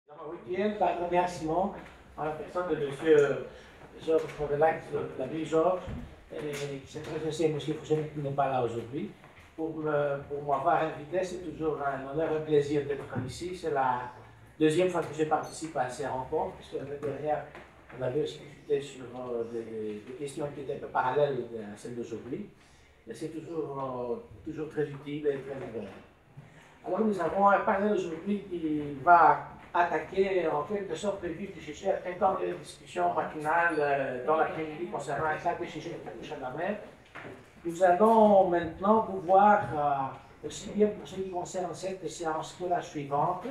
Dans ma week-end, par remerciement à la personne de M. Georges Frovelac, l'abbé Georges, qui s'est très associé à M. Fouchen qui n'est pas là aujourd'hui. Pour m'avoir invité, c'est toujours un honneur et un plaisir d'être ici. C'est la deuxième fois que je participe à ces rencontres, puisque l'année dernière, on avait aussi discuté sur des questions qui étaient un peu parallèles à celles d'aujourd'hui. Et c'est toujours très utile et très agréable. Alors nous avons un panel aujourd'hui qui va attaquer en quelque sorte le vif du sujet après tant de discussions matinales dans l'après-midi concernant un tas de sujets qui touchent à la mer. Nous allons maintenant pouvoir, aussi bien pour ce qui concerne cette séance que la suivante,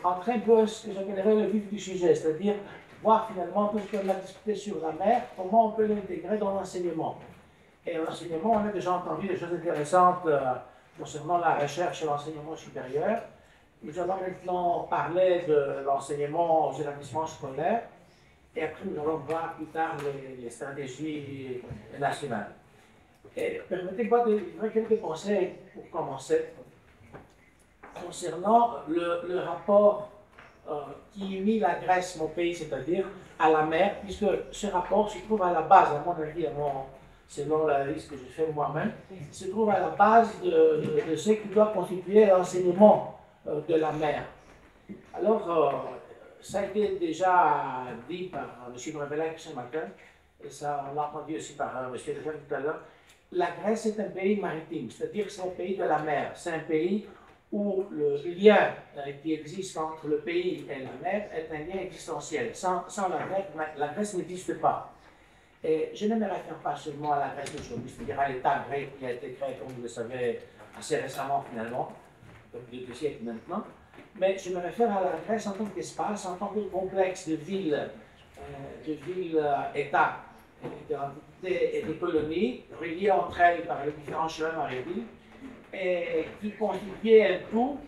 entrer un peu ce que j'appellerais le vif du sujet, c'est-à-dire voir finalement tout ce qu'on a discuté sur la mer, comment on peut l'intégrer dans l'enseignement. Et l'enseignement, on a déjà entendu des choses intéressantes concernant la recherche et l'enseignement supérieur. Nous allons maintenant parler de l'enseignement aux établissements scolaires et après nous allons voir plus tard les stratégies nationales. Et permettez-moi de donner quelques conseils pour commencer concernant le rapport qui unit la Grèce, mon pays, c'est-à-dire à la mer, puisque ce rapport se trouve à la base, à mon avis, selon l'analyse que je fais moi-même, se trouve à la base de ce qui doit constituer l'enseignement de la mer. Alors, ça a été déjà dit par M. Brevelec ce matin, et ça, on l'a entendu aussi par M. Lefebvre tout à l'heure. La Grèce est un pays maritime, c'est-à-dire que c'est un pays de la mer. C'est un pays où le lien qui existe entre le pays et la mer est un lien existentiel. Sans la mer, la Grèce n'existe pas. Et je ne me réfère pas seulement à la Grèce d'aujourd'hui, c'est-à-dire à l'État grec qui a été créé, comme vous le savez, assez récemment finalement, depuis 2 siècles maintenant, mais je me réfère à la Grèce en tant qu'espace, en tant que complexe de villes-États, d'entités et de colonies, reliées entre elles par les différents chemins maritimes, et qui constituaient un tout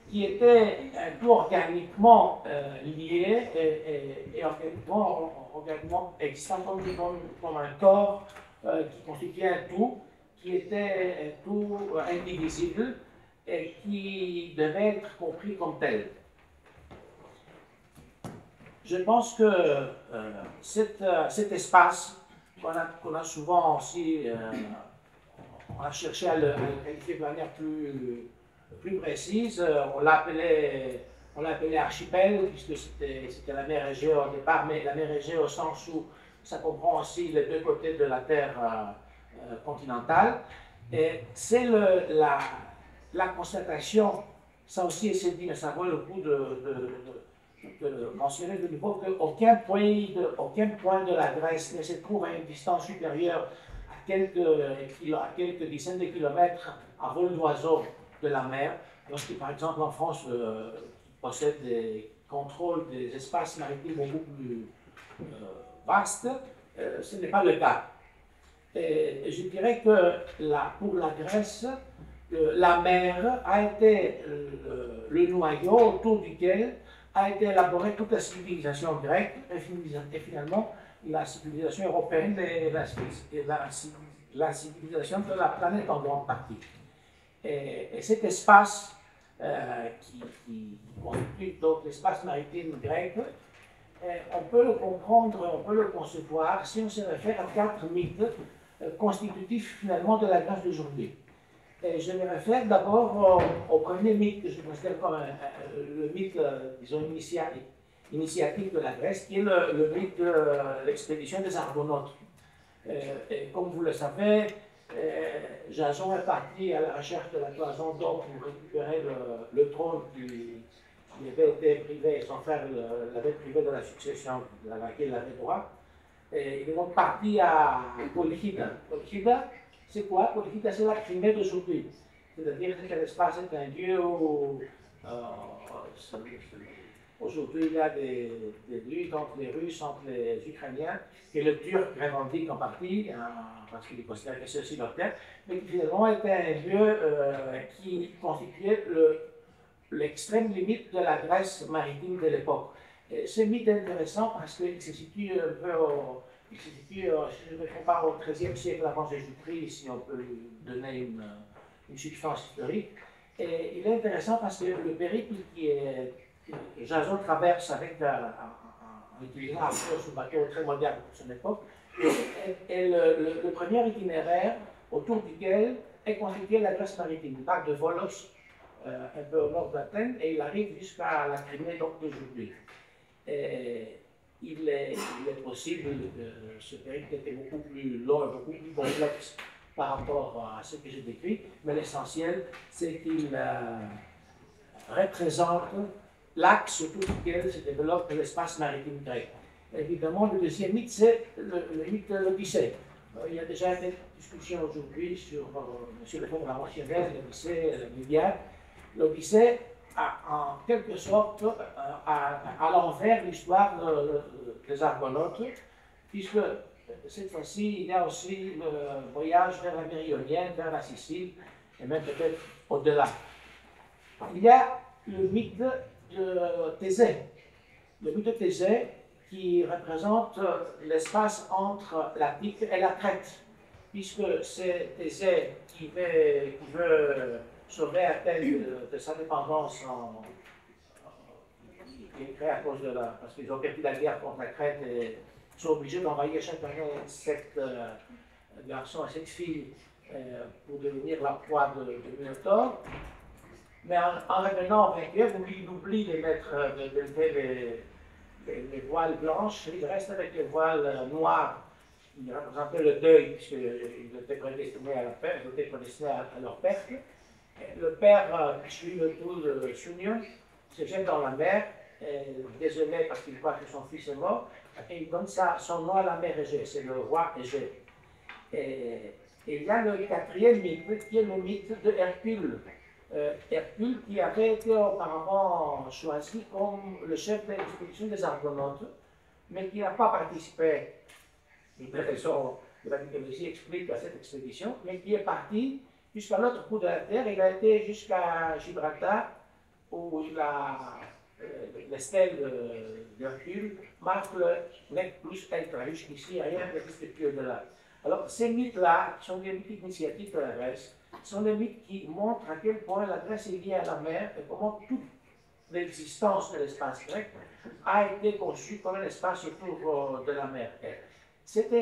qui était un tout organiquement lié et organiquement existant comme un corps qui constituait un tout, qui était un tout indivisible et qui devait être compris comme tel. Je pense que cet espace qu'on a souvent aussi, on a cherché à le qualifier de manière plus précise, on l'a appelé archipel, puisque c'était la mer Égée au départ, mais la mer Égée au sens où ça comprend aussi les deux côtés de la terre continentale. Et c'est la constatation, ça aussi c'est dit, mais ça vaut le coup de mentionner de nouveau qu'aucun point de la Grèce ne se trouve à une distance supérieure à quelques dizaines de kilomètres à vol d'oiseau de la mer, lorsque par exemple en France possède des contrôles des espaces maritimes beaucoup plus vastes, ce n'est pas le cas. Et je dirais que pour la Grèce, la mer a été le noyau autour duquel a été élaborée toute la civilisation grecque et finalement la civilisation européenne et la civilisation de la planète en grande partie. Et cet espace qui constitue donc l'espace maritime grec, on peut le comprendre, on peut le concevoir si on se réfère à 4 mythes constitutifs finalement de la Grèce d'aujourd'hui. Et je me réfère d'abord au premier mythe que je considère comme le mythe, disons, initiatique de la Grèce, qui est le mythe de l'expédition des Argonautes. Et comme vous le savez, Jason est parti à la recherche de la cloison d'or pour récupérer le trône qui avait été privé, son frère l'avait privé de la succession à laquelle il avait droit. Et il est donc parti à Polychida. Polychida, c'est quoi? Polychida, c'est la Crimée d'aujourd'hui. C'est-à-dire que l'espace est un lieu où aujourd'hui il y a des luttes entre les Russes, entre les Ukrainiens, que le Turc revendique en partie, parce qu'il considère que c'est aussi leur terre, mais qui finalement était un lieu qui constituait l'extrême limite de la Grèce maritime de l'époque. Ce mythe est intéressant parce qu'il se situe un peu si je me compare au XIIIe siècle avant Jésus-Christ, si on peut lui donner une substance historique. Et il est intéressant parce que le périple qui Jason traverse avec en utilisant ce bateau très moderne pour son époque, et le premier itinéraire autour duquel est constituée la Grèce maritime. Il part de Volos, un peu au nord d'Athènes, et il arrive jusqu'à la Crimée d'aujourd'hui. Il est possible que ce périple était beaucoup plus long et beaucoup plus complexe par rapport à ce que j'ai décrit, mais l'essentiel, c'est qu'il représente l'axe autour duquel se développe l'espace maritime grec. Évidemment, le deuxième mythe, c'est le mythe de l'Odyssée. Il y a déjà des discussions aujourd'hui sur le fond de la mentionné, l'Odyssée, l'Iliade. L'Odyssée a en quelque sorte à l'envers l'histoire des Argonautes, puisque cette fois-ci, il y a aussi le voyage vers la mer Ionienne, vers la Sicile, et même peut-être au-delà. Il y a le mythe de Thésée. Le mythe de Thésée qui représente l'espace entre l'Attique et la Crète, puisque c'est Thésée qui veut sauver Athènes de sa dépendance qui est créée à cause de parce qu'ils ont perdu la guerre contre la Crète et sont obligés d'envoyer chaque année 7 garçons et 7 filles pour devenir la proie de Minotaure. Mais en revenant vainqueur, il oublie de lever les voiles blanches, il reste avec les voiles noires. Il représentait le deuil, puisqu'ils étaient prédestinés à leur perte. Le père, qui suit le tour de Sunion, se jette dans la mer, désolé parce qu'il croit que son fils est mort, et il donne son nom à la mer Égée, c'est le roi Égée. Et il y a le quatrième mythe, qui est le mythe de Hercule. Hercule qui avait été auparavant choisi comme le chef de l'expédition des Argonautes, mais qui n'a pas participé, une raison de la mythologie explique à cette expédition, mais qui est parti jusqu'à l'autre bout de la terre. Il a été jusqu'à Gibraltar, où les stèles d'Hercule marquent le nec plus ultra. Jusqu'ici, rien n'existe plus au-delà. Alors, ces mythes-là, qui sont des mythes initiatiques de la Grèce, sont des mythes qui montrent à quel point la Grèce est liée à la mer et comment toute l'existence de l'espace grec a été conçue comme un espace autour de la mer. Cette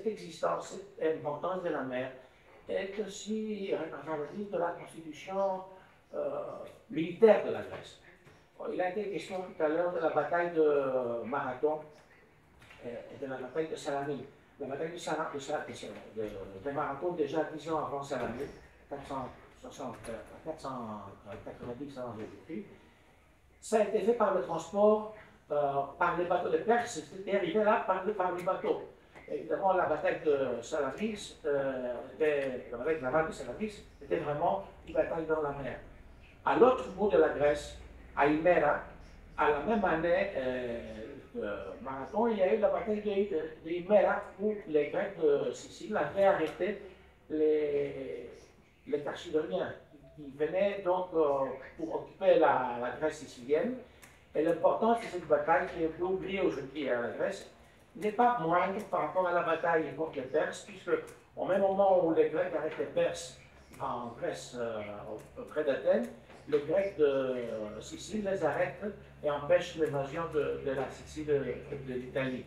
existence, cette importance de la mer est aussi représentative de la constitution militaire de la Grèce. Il a été question tout à l'heure de la bataille de Marathon et de la bataille de Salamine. La bataille de Marathon, déjà 10 ans avant Salamine, 490 avant Jésus-Christ, ça a été fait par le transport, par les bateaux de Perse, c'était arrivé là par les bateaux. Évidemment, la bataille de Salamis, la bataille navale de Salamis, était vraiment une bataille dans la mer. À l'autre bout de la Grèce, à Himera, à la même année Marathon, il y a eu la bataille de Himera où les Grecs de Sicile avaient arrêté les Carthaginiens qui venaient donc pour occuper la Grèce sicilienne. Et l'importance de cette bataille, qui est un peu oubliée aujourd'hui à la Grèce, n'est pas moindre par rapport à la bataille contre les Perses, puisque au même moment où les Grecs arrêtent les Perses en Grèce, près d'Athènes, les Grecs de Sicile les arrêtent et empêchent l'invasion de la Sicile de l'Italie.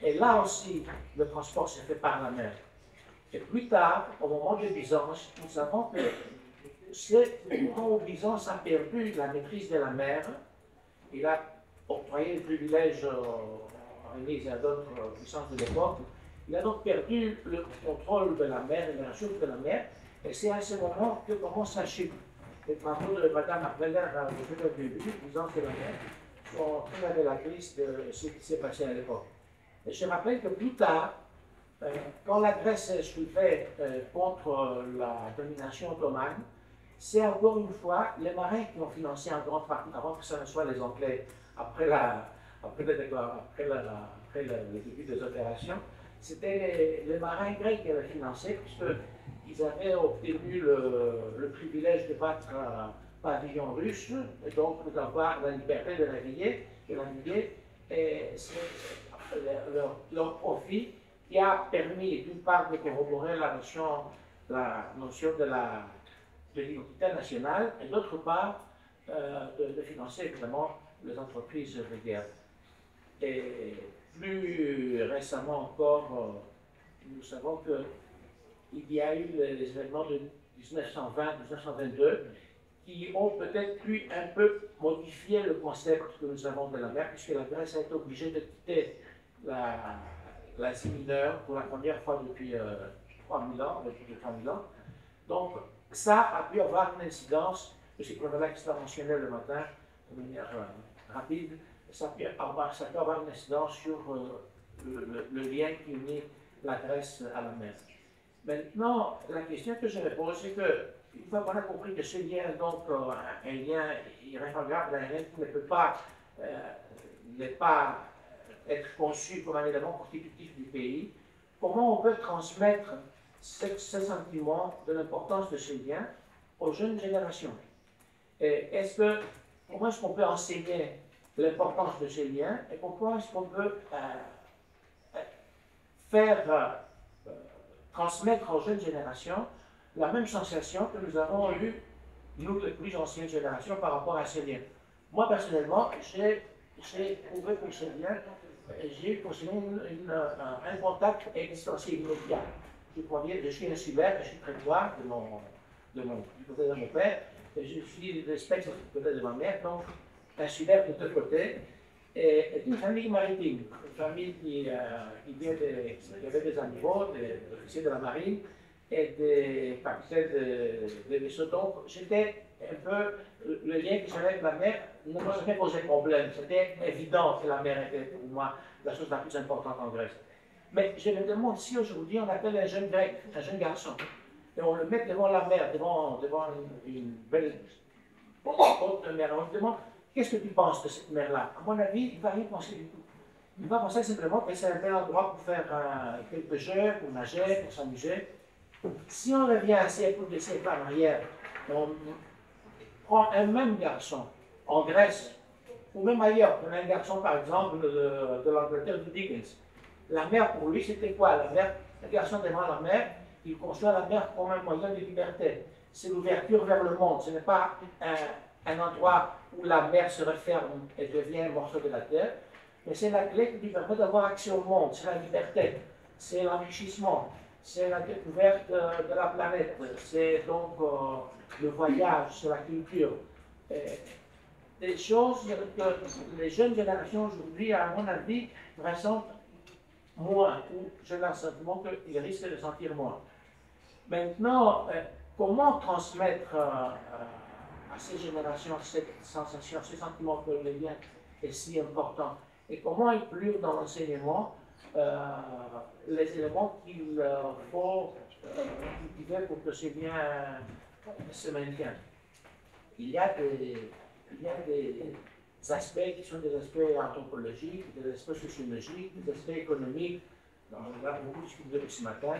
Et là aussi, le transport se fait par la mer. Et plus tard, au moment de Byzance, nous savons que c'est le moment où Byzance a perdu la maîtrise de la mer. Il a octroyé le privilège à Venise et à d'autres puissances de l'époque. Il a donc perdu le contrôle de la mer et la ressource de la mer. Et c'est à ce moment que commence la chute. Les travaux de Mme Arveller de Byzance de la mer sont très révélatrices de ce qui s'est passé à l'époque. Et je rappelle que plus tard, quand la Grèce s'est soulevée contre la domination ottomane, c'est encore une fois les marins qui ont financé en grande partie, avant que ce ne soit les Anglais, après le début des opérations, c'était les marins grecs qui avaient financé, puisqu'ils avaient obtenu le privilège de battre un pavillon russe, et donc d'avoir la liberté de naviguer, et c'est leur profit qui a permis d'une part de corroborer la notion de l'identité nationale, et d'autre part de financer évidemment les entreprises de guerre. Et plus récemment encore, nous savons qu'il y a eu les événements de 1920-1922 qui ont peut-être pu un peu modifier le concept que nous avons de la mer, puisque la Grèce a été obligée de quitter l'Asie mineure pour la première fois depuis 3000 ans, depuis 3000 ans. Donc, ça a pu avoir une incidence, M. Pronovac l'a mentionné le matin de manière rapide, ça peut avoir une incidence sur le lien qui unit la Grèce à la mer. Maintenant, la question que je me pose, c'est que, une fois qu'on a compris que ce lien est donc un lien irréfragable, un lien qui ne peut pas être conçu comme un élément constitutif du pays, comment on peut transmettre ce sentiment de l'importance de ce lien aux jeunes générations? Comment est-ce qu'on peut enseigner l'importance de ces liens et comment est-ce qu'on peut faire transmettre aux jeunes générations la même sensation que nous avons eue, nous, les plus anciennes générations, par rapport à ces liens? Moi, personnellement, j'ai trouvé que ces liens, j'ai eu un contact existentiel immédiat. Je suis insulaire, je suis crétois du côté de mon père, et je suis de spectre du côté de ma mère, donc insulaire de deux côtés, et une famille maritime, une famille qui avait des animaux, des officiers de la marine et des capitaines de vaisseaux. Donc, j'étais un peu, le lien que j'avais avec la mer ne m'a jamais posé problème. C'était évident que la mer était pour moi la chose la plus importante en Grèce. Mais je me demande si aujourd'hui on appelle un jeune grec, un jeune garçon, et on le met devant la mer, devant une belle côte de mer, on lui demande qu'est-ce que tu penses de cette mer-là? À mon avis, il ne va rien penser du tout. Il va penser simplement que c'est un bel endroit pour faire quelques jeux, pour nager, pour s'amuser. Si on revient à des siècles en arrière, on prend un même garçon en Grèce, ou même ailleurs, on a un garçon par exemple de l'Angleterre de Dickens. La mer pour lui, c'était quoi? La mer, un garçon devant la mer, il conçoit la mer comme un moyen de liberté. C'est l'ouverture vers le monde. Ce n'est pas un endroit où la mer se referme et devient un morceau de la terre, mais c'est la clé qui lui permet d'avoir accès au monde. C'est la liberté, c'est l'enrichissement, c'est la découverte de la planète, c'est donc le voyage, c'est la culture. Des choses que les jeunes générations aujourd'hui, à mon avis, ressentent moins, ou j'ai le sentiment qu'ils risquent de sentir moins. Maintenant, comment transmettre à ces générations cette sensation, ce sentiment que le lien est si important, et comment inclure dans l'enseignement les éléments qu'il faut cultiver pour que ce lien se maintienne? Il y a des aspects qui sont des aspects anthropologiques, des aspects sociologiques, des aspects économiques, on a beaucoup discuté ce matin,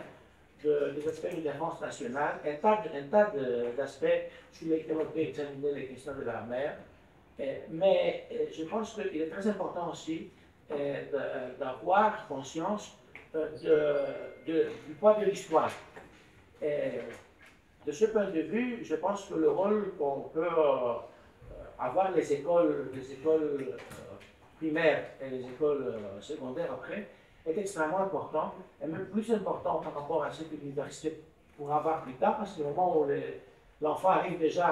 des aspects de défense nationale, un tas d'aspects sur lesquels on peut examiner les questions de la mer. Mais je pense qu'il est très important aussi d'avoir conscience du poids de l'histoire. De ce point de vue, je pense que le rôle qu'on peut avoir les écoles primaires et les écoles secondaires après est extrêmement important, et même plus important par rapport à ce que l'université pourra avoir plus tard, parce que au moment où l'enfant arrive déjà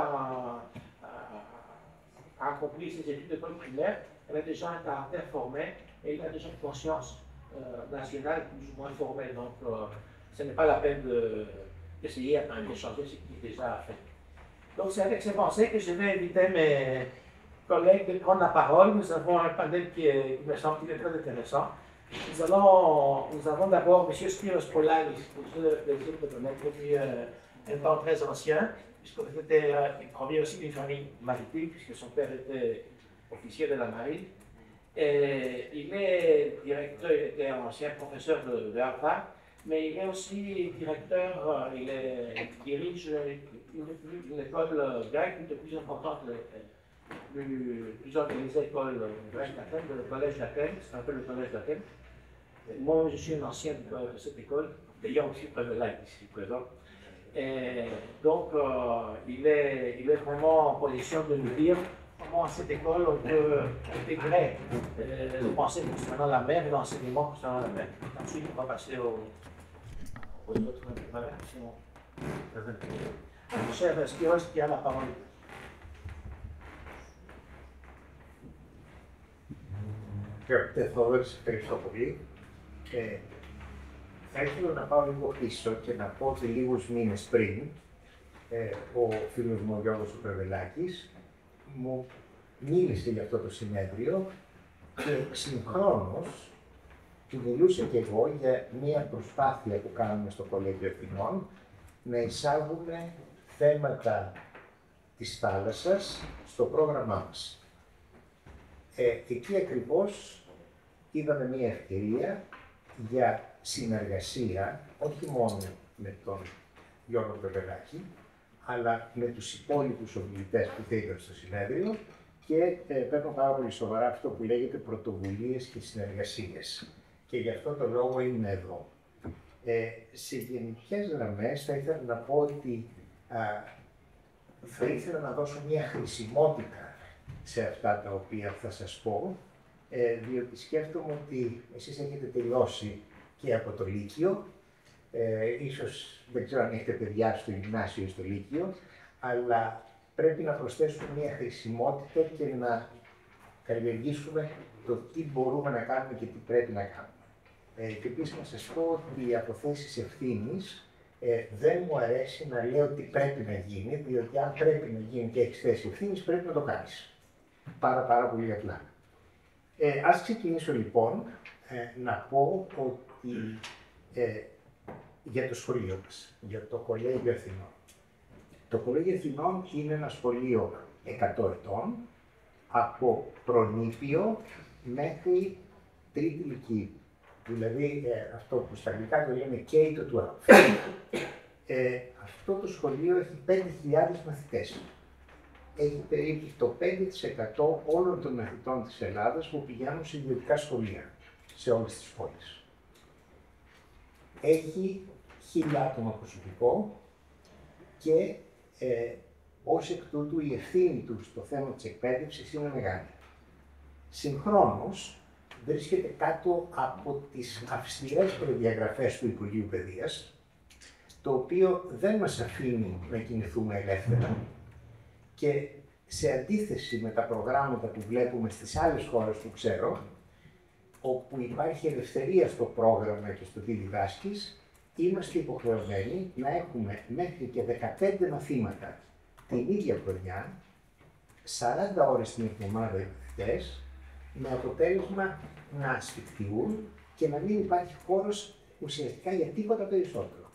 à accomplir ses études d'école primaire, elle a déjà un caractère formé et il a déjà une conscience nationale plus ou moins formée. Donc, ce n'est pas la peine d'essayer de changer ce qui est déjà fait. Donc, c'est avec ces pensées que je vais inviter mes collègues de prendre la parole. Nous avons un panel qui me semble très intéressant. Nous avons d'abord M. Spiros Polalis, pour le plaisir de connaître depuis un temps très ancien, puisqu'il provient aussi d'une famille maritime, puisque son père était officier de la marine. Et il est directeur, il était ancien professeur de Harvard, mais il est aussi directeur, il dirige une école grecque, une des plus importantes, plus organisée école grecque d'Athènes, le collège d'Athènes, ça s'appelle le collège d'Athènes. Moi, je suis un ancien de cette école, d'ailleurs aussi Prévelin ici présent. Et donc, il est vraiment en position de nous dire à cette école, on peut intégrer le pensée concernant la mer et l'enseignement concernant la mer. Ensuite, on va passer aux autres interventions. Cher Skiros, qui a la parole. Αγαπητέ Θόδωρη, ευχαριστώ πολύ. Θα ήθελα να πάω λίγο πίσω και να πω ότι λίγους μήνες πριν ο φίλος μου ο Γιώργος Πρεβελάκης μου μίλησε για αυτό το συνέδριο και συγχρόνως του μιλούσα και εγώ για μια προσπάθεια που κάνουμε στο Κολέγιο Εθνών να εισάγουμε θέματα της θάλασσας στο πρόγραμμά μας. Εκεί ακριβώς είδαμε μια ευκαιρία για συνεργασία, όχι μόνο με τον Γιώργο Πρεβελάκη, αλλά με τους υπόλοιπους ομιλητές που θα ήταν στο συνέδριο και παίρνω πάρα πολύ σοβαρά αυτό που λέγεται πρωτοβουλίες και συνεργασίες. Και γι' αυτό το λόγο είμαι εδώ. Σε γενικές γραμμές θα ήθελα να πω ότι θα ήθελα να δώσω μια χρησιμότητα σε αυτά τα οποία θα σας πω, διότι σκέφτομαι ότι εσείς έχετε τελειώσει και από το Λύκειο, ίσως δεν ξέρω αν έχετε παιδιά στο γυμνάσιο ή στο Λύκειο, αλλά πρέπει να προσθέσουμε μια χρησιμότητα και να καλλιεργήσουμε το τι μπορούμε να κάνουμε και τι πρέπει να κάνουμε. Και επίσης να σας πω ότι οι αποθέσεις ευθύνης δεν μου αρέσει να λέω τι πρέπει να γίνει, διότι αν πρέπει να γίνει και έχεις θέση ευθύνης, πρέπει να το κάνεις. Πάρα πολύ απλά. Ας ξεκινήσω λοιπόν να πω ότι για το σχολείο μας, για το Κολέγιο Εθνών. Το Κολέγιο Εθνών είναι ένα σχολείο 100 ετών, από προνήπιο μέχρι τρίτη ηλικία. Δηλαδή αυτό που στα αγγλικά το λένε K-12. Αυτό το σχολείο έχει 5.000 μαθητές. Έχει περίπου το 5% όλων των μαθητών της Ελλάδας που πηγαίνουν σε ιδιωτικά σχολεία, σε όλες τις πόλεις. Έχει 1.000 άτομα προσωπικό και ως εκ τούτου η ευθύνη του στο θέμα της εκπαίδευσης είναι μεγάλη. Συγχρόνως βρίσκεται κάτω από τις αυστηρές προδιαγραφές του Υπουργείου Παιδείας, το οποίο δεν μας αφήνει να κινηθούμε ελεύθερα και σε αντίθεση με τα προγράμματα που βλέπουμε στις άλλες χώρες που ξέρω, όπου υπάρχει ελευθερία στο πρόγραμμα και στο τι διδάσκεις, είμαστε υποχρεωμένοι να έχουμε μέχρι και 15 μαθήματα την ίδια χρονιά, 40 ώρες την εβδομάδα οι μαθητές, με αποτέλεσμα να ασφικτιούν και να μην υπάρχει χώρος ουσιαστικά για τίποτα περισσότερο.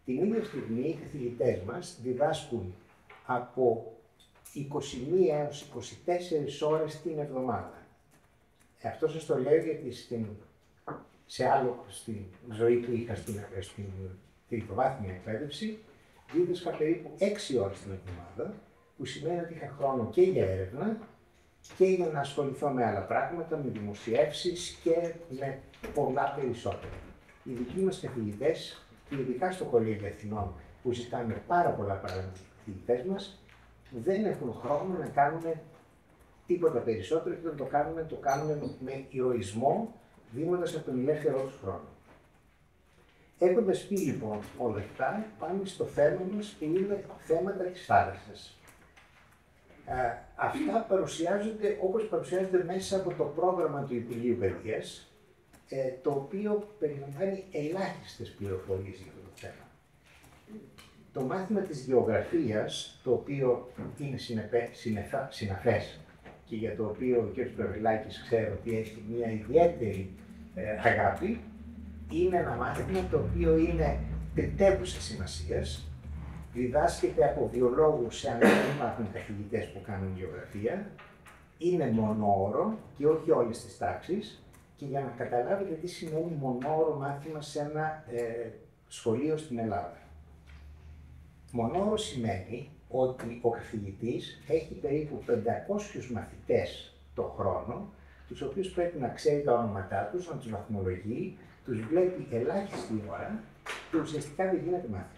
Την ίδια στιγμή οι καθηγητές μας διδάσκουν από 21 έως 24 ώρες την εβδομάδα. Αυτό σας το λέω γιατί στη ζωή που είχα στην τριτοβάθμια εκπαίδευση, δίδασκα περίπου 6 ώρες την εβδομάδα, που σημαίνει ότι είχα χρόνο και για έρευνα και για να ασχοληθώ με άλλα πράγματα, με δημοσιεύσεις και με πολλά περισσότερα. Οι δικοί μας καθηγητές, και ειδικά στο Κολέγιο Εθνών, που ζητάνε πάρα πολλά πράγματα στους καθηγητές μας, δεν έχουν χρόνο να κάνουν τίποτα περισσότερο και το κάνουμε με ηρωισμό, δίνοντας από τον ελεύθερό τους χρόνο. Έχοντας πει λοιπόν όλα αυτά, πάμε στο θέμα μας και είναι θέματα της θάλασσας. Αυτά παρουσιάζονται όπως παρουσιάζονται μέσα από το πρόγραμμα του Υπουργείου Παιδείας, το οποίο περιλαμβάνει ελάχιστες πληροφορίες για αυτό το θέμα. Το μάθημα της γεωγραφίας, το οποίο είναι συναφές και για το οποίο ο κ. Πρεβελάκης ξέρω ότι έχει μια ιδιαίτερη αγάπη, είναι ένα μάθημα το οποίο είναι πρωτεύουσας σημασίας. Διδάσκεται από βιολόγους σε ανεπιμάθουν καθηγητές που κάνουν γεωγραφία. Είναι μονόωρο και όχι όλες τις τάξεις. Και για να καταλάβετε τι σημαίνει μονόωρο μάθημα σε ένα σχολείο στην Ελλάδα. Μονόωρο σημαίνει ότι ο καθηγητής έχει περίπου 500 μαθητές το χρόνο, τους οποίους πρέπει να ξέρει τα ονόματά τους, να τους βαθμολογεί, τους βλέπει ελάχιστη ώρα και ουσιαστικά δεν γίνεται μάθημα.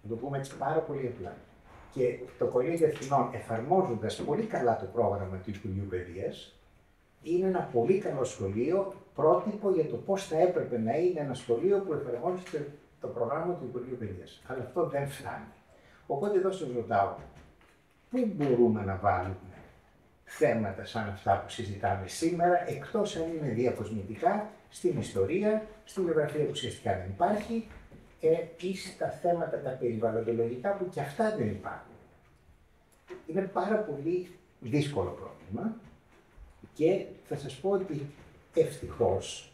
Να το πούμε έτσι πάρα πολύ απλά. Και το Κολέγιο Αθηνών, εφαρμόζοντας πολύ καλά το πρόγραμμα του Υπουργείου Παιδείας, είναι ένα πολύ καλό σχολείο, πρότυπο για το πώς θα έπρεπε να είναι ένα σχολείο που εφαρμόζεται το πρόγραμμα του Υπουργείου Παιδείας. Αλλά αυτό δεν φτάνει. Οπότε εδώ σας ρωτάω, πού μπορούμε να βάλουμε θέματα σαν αυτά που συζητάμε σήμερα, εκτός αν είναι διακοσμητικά, στην ιστορία, στην γεωγραφία που ουσιαστικά δεν υπάρχει, ή στα θέματα τα περιβαλλοντολογικά που και αυτά δεν υπάρχουν. Είναι πάρα πολύ δύσκολο πρόβλημα και θα σας πω ότι ευτυχώς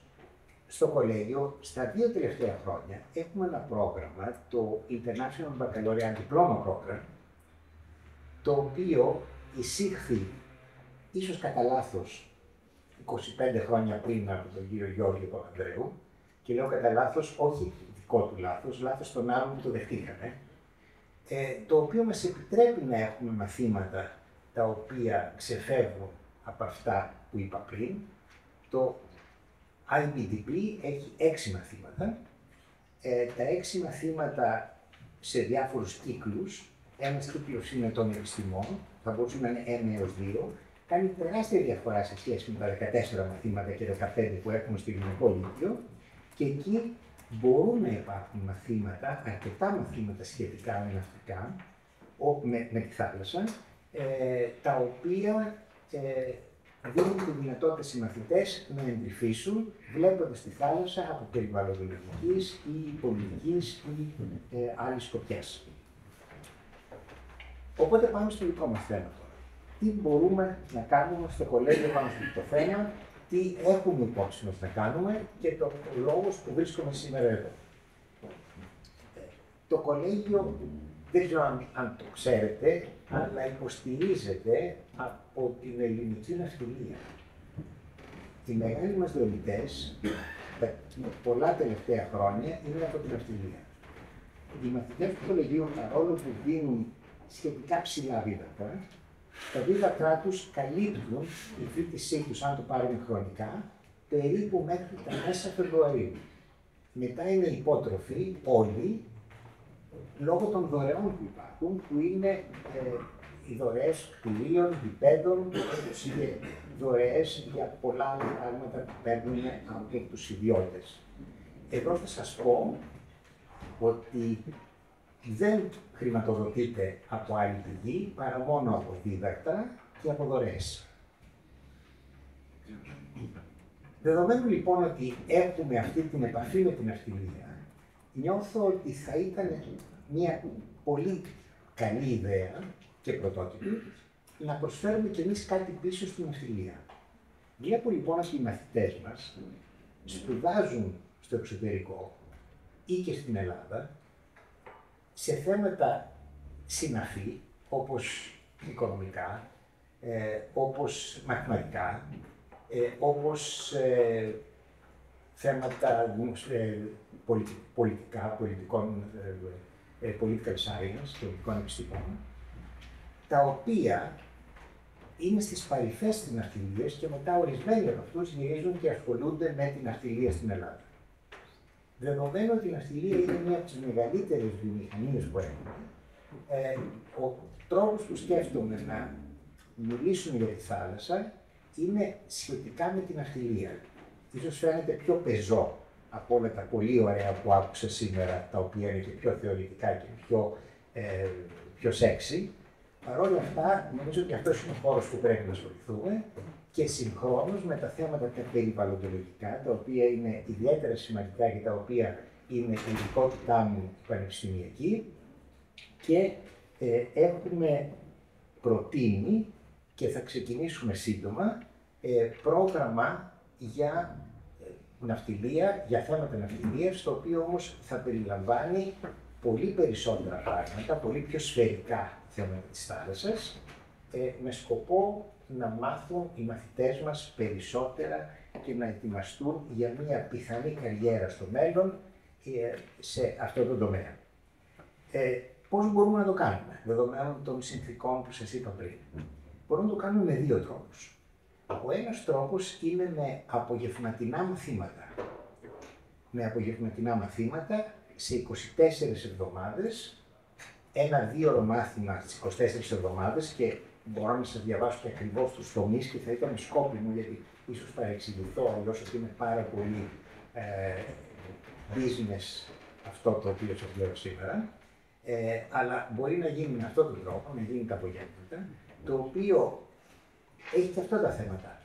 στο κολέγιο στα 2 τελευταία χρόνια έχουμε ένα πρόγραμμα, το International Baccalaureate Diploma Program, το οποίο εισήχθη ίσως κατά λάθος 25 χρόνια πριν από τον κύριο Γιώργο Παπανδρέου, και λέω κατά λάθος, όχι δικό του λάθος, λάθος των άλλων που το δεχτήκανε, το οποίο μας επιτρέπει να έχουμε μαθήματα τα οποία ξεφεύγουν από αυτά που είπα πριν. Το IBDP έχει 6 μαθήματα. Τα 6 μαθήματα σε διάφορους κύκλους. Ένας κύκλος είναι των επιστημών, θα μπορούσε να είναι 1 έως 2. Κάνει τεράστια διαφορά σε σχέση με τα 14 μαθήματα και 15 που έχουμε στο Ελληνικό Λύκειο. Και εκεί μπορούν να υπάρχουν μαθήματα, αρκετά μαθήματα σχετικά με ναυτικά, με τη θάλασσα, τα οποία δίνουν τη δυνατότητα στις μαθητές να εντρυφήσουν βλέποντας τη θάλασσα από περιβαλλοντολογικής ή πολιτικής ή άλλης σκοπιάς. Οπότε πάμε στο δικό μας θέμα τώρα. Τι μπορούμε να κάνουμε στο κολέγιο πάνω στο θέμα, τι έχουμε υπόψη μας να κάνουμε και το λόγος που βρίσκομαι σήμερα εδώ. Το κολέγιο, δεν ξέρω αν το ξέρετε, αλλά υποστηρίζεται από την ελληνική ναυτιλία. Οι μεγάλοι μας δωρητές, πολλά τελευταία χρόνια, είναι από την ναυτιλία. Οι μαθητές του κολεγίου, παρόλο που δίνουν σχετικά ψηλά δίδακτρα, τα δίδακτρά τους καλύπτουν η φοιτησή τους, αν το πάρουμε χρονικά, περίπου μέχρι τα μέσα Φεβρουαρίου. Μετά είναι υπότροφοι όλοι, λόγω των δωρεών που υπάρχουν, που είναι οι δωρεές κτηρίων, γηπέδων, και δωρεές για πολλά άλλα πράγματα που παίρνουν από τους ιδιώτες. Εδώ θα σας πω ότι δεν χρηματοδοτείται από άλλη πηγή, παρά μόνο από δίδακτρα και από δωρεές. Δεδομένου λοιπόν ότι έχουμε αυτή την επαφή με την ναυτιλία, νιώθω ότι θα ήταν μια πολύ καλή ιδέα και πρωτότυπη να προσφέρουμε κι εμείς κάτι πίσω στην ναυτιλία. Βλέπω λοιπόν ότι οι μαθητές μας σπουδάζουν στο εξωτερικό ή και στην Ελλάδα σε θέματα συναφή, όπως οικονομικά, όπως μαθηματικά, όπως θέματα πολιτικά, political science, πολιτικών επιστημών, τα οποία είναι στις παρυφές της ναυτιλίας και μετά ορισμένοι από αυτούς γυρίζουν και ασχολούνται με την ναυτιλία στην Ελλάδα. Δεδομένου ότι η ναυτιλία είναι μία από τις μεγαλύτερες βιομηχανίες που έχουμε, ο τρόπος που σκέφτομαι να μιλήσουμε για τη θάλασσα είναι σχετικά με την ναυτιλία. Ίσως φαίνεται πιο πεζό από όλα τα πολύ ωραία που άκουσα σήμερα, τα οποία είναι και πιο θεωρητικά και πιο sexy. Παρ' όλα αυτά, νομίζω ότι αυτός είναι ο χώρος που πρέπει να ασχοληθούμε και συγχρόνως με τα θέματα τα περιβαλλοντολογικά, τα οποία είναι ιδιαίτερα σημαντικά και τα οποία είναι η ειδικότητά μου πανεπιστημιακή, και έχουμε προτείνει και θα ξεκινήσουμε σύντομα πρόγραμμα για ναυτιλία, για θέματα ναυτιλίας, το οποίο όμως θα περιλαμβάνει πολύ περισσότερα πράγματα, πολύ πιο σφαιρικά θέματα της θάλασσας, με σκοπό να μάθουν οι μαθητές μας περισσότερα και να ετοιμαστούν για μια πιθανή καριέρα στο μέλλον σε αυτό το τομέα. Πώς μπορούμε να το κάνουμε, δεδομένων των συνθηκών που σας είπα πριν? Μπορούμε να το κάνουμε με 2 τρόπους. Ο ένας τρόπος είναι με απογευματινά μαθήματα. Με απογευματινά μαθήματα σε 24 εβδομάδες, ένα 2ωρο μάθημα στις 24 εβδομάδες και μπορώ να σας διαβάσω και ακριβώς τους τομείς και θα ήταν σκόπιμο γιατί ίσως παρεξηγηθώ, αλλιώς ότι είναι πάρα πολύ business αυτό το οποίο σας λέω σήμερα. Αλλά μπορεί να γίνει με αυτόν τον τρόπο, να γίνει τα απογεύματα, το οποίο έχει και αυτά τα θέματα.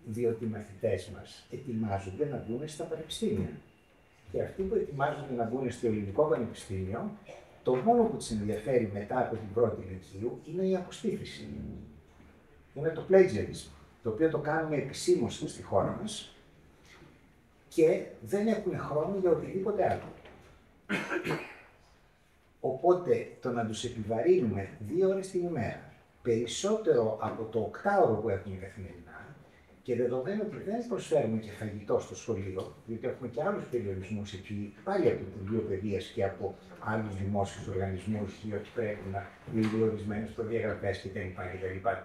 Διότι οι μαθητές μας ετοιμάζονται να μπουν στα πανεπιστήμια. Και αυτοί που ετοιμάζονται να μπουν στο Ελληνικό Πανεπιστήμιο, το μόνο που τους ενδιαφέρει μετά από την πρώτη ηλικίου είναι η αποστήθηση. Είναι το plagiarism, το οποίο το κάνουμε επισήμως στη χώρα μας και δεν έχουν χρόνο για οτιδήποτε άλλο. Οπότε το να τους επιβαρύνουμε 2 ώρες την ημέρα, περισσότερο από το 8ωρο που έχουν καθημερινά, και δεδομένου ότι δεν προσφέρουμε και φαγητό στο σχολείο, διότι έχουμε και άλλους περιορισμούς εκεί, πάλι από το Υπουργείο Παιδείας και από άλλους δημόσιους οργανισμούς, οι οποίοι πρέπει να είναι ορισμένες προδιαγραφές κτλ.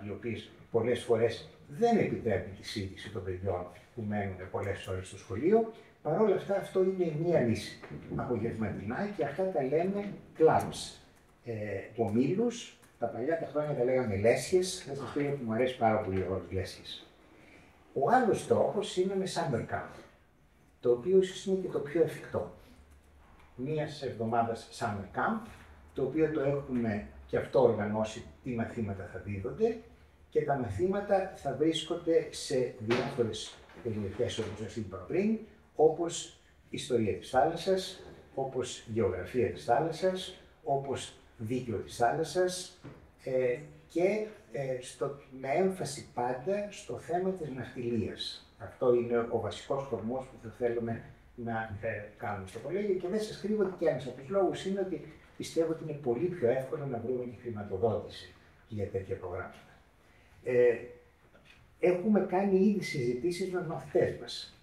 Οι οποίες πολλές φορές δεν επιτρέπουν τη σύντηση των παιδιών που μένουν πολλές ώρες στο σχολείο. Παρ' όλα αυτά, αυτό είναι μία λύση απογευματινά και αυτά τα λέμε clubs. Ομίλους, τα παλιά τα χρόνια τα λέγαμε λέσχες, δεν σας πω ότι μου αρέσει πάρα πολύ ο όρος λέσχες. Ο άλλος στόχος είναι με summer camp, το οποίο ίσως είναι και το πιο εφικτό. Μίας εβδομάδας summer camp, το οποίο το έχουμε και αυτό οργανώσει τι μαθήματα θα δίδονται και τα μαθήματα θα βρίσκονται σε διάφορες περιοχές όπως σας είπα πριν, όπως ιστορία της θάλασσας, όπως γεωγραφία της θάλασσας, όπως δίκαιο της θάλασσας και με έμφαση πάντα στο θέμα της ναυτιλίας. Αυτό είναι ο βασικός κορμός που θα θέλουμε να κάνουμε στο κολέγιο και δεν σας κρύβω ότι και ένας από τους λόγους είναι ότι πιστεύω ότι είναι πολύ πιο εύκολο να βρούμε και χρηματοδότηση για τέτοια προγράμματα. Έχουμε κάνει ήδη συζητήσεις με μαθητές μας.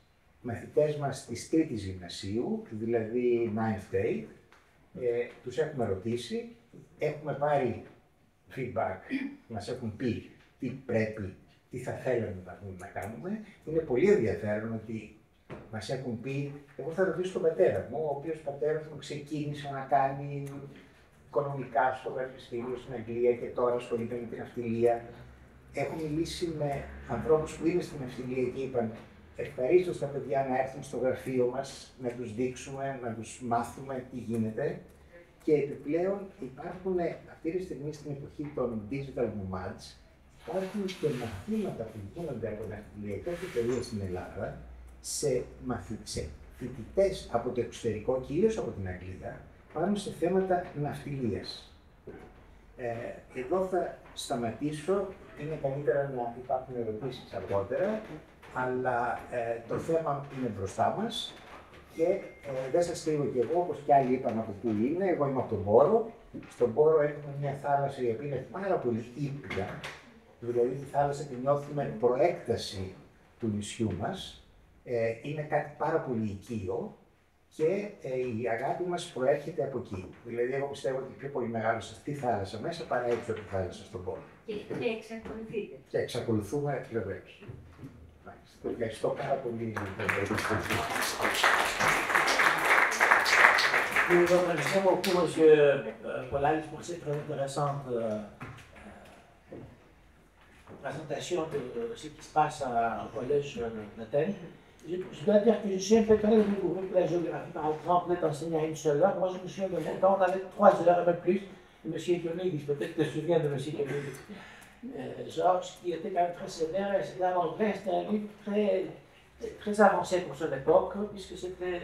Μαθητές μας της τρίτης γυμνασίου, δηλαδή 9th grade, τους έχουμε ρωτήσει, έχουμε πάρει feedback, μας έχουν πει τι πρέπει, τι θα θέλαμε να κάνουμε. Είναι πολύ ενδιαφέρον ότι μας έχουν πει, εγώ θα ρωτήσω τον πατέρα μου, ο οποίος πατέρας μου ξεκίνησε να κάνει οικονομικά στο πανεπιστήμιο στην Αγγλία και τώρα ασχολείται με την ναυτιλία. Έχω μιλήσει με ανθρώπους που είναι στην ναυτιλία και είπαν ευχαρίστως τα παιδιά να έρθουν στο γραφείο μας, να τους δείξουμε, να τους μάθουμε τι γίνεται. Και επιπλέον υπάρχουν αυτή τη στιγμή στην εποχή των digital nomads, υπάρχουν και μαθήματα που γίνονται από ναυτιλιακές εταιρείες στην Ελλάδα σε φοιτητές από το εξωτερικό, κυρίως από την Αγγλία, πάνω σε θέματα ναυτιλίας. Εδώ θα σταματήσω, είναι καλύτερα να υπάρχουν ερωτήσεις αργότερα, αλλά το θέμα είναι μπροστά μας και δεν σας κρύβω κι εγώ, όπως κι άλλοι είπαν από πού είναι, εγώ είμαι από τον Πόρο. Στον Πόρο έχουμε μια θάλασσα η οποία είναι πάρα πολύ ήπια, δηλαδή τη θάλασσα τη νιώθουμε προέκταση του νησιού μας, είναι κάτι πάρα πολύ οικείο και η αγάπη μας προέρχεται από εκεί. Δηλαδή, εγώ πιστεύω ότι πιο πολύ μεγάλωσα στη θάλασσα μέσα παρά έξω από τη θάλασσα στον Πόρο. Και εξακολουθείτε. Και εξακολουθούμε βεβαίως. Ευχαριστώ πάρα πολύ. Nous vous remercions beaucoup, Monsieur Polalis, pour cette très intéressante présentation de ce qui se passe au collège d'Athènes. Je dois dire que je suis un peu très découvert de la géographie, par exemple, d'être enseigné à une seule heure. Moi, je me souviens de mon temps, on avait 3 heures et même plus. M. Dionydis, peut-être que tu te souviens de M. Dionydis. Georges, qui était quand même très sévère, et c'était un anglais, c'était un livre très avancé pour son époque, puisque c'était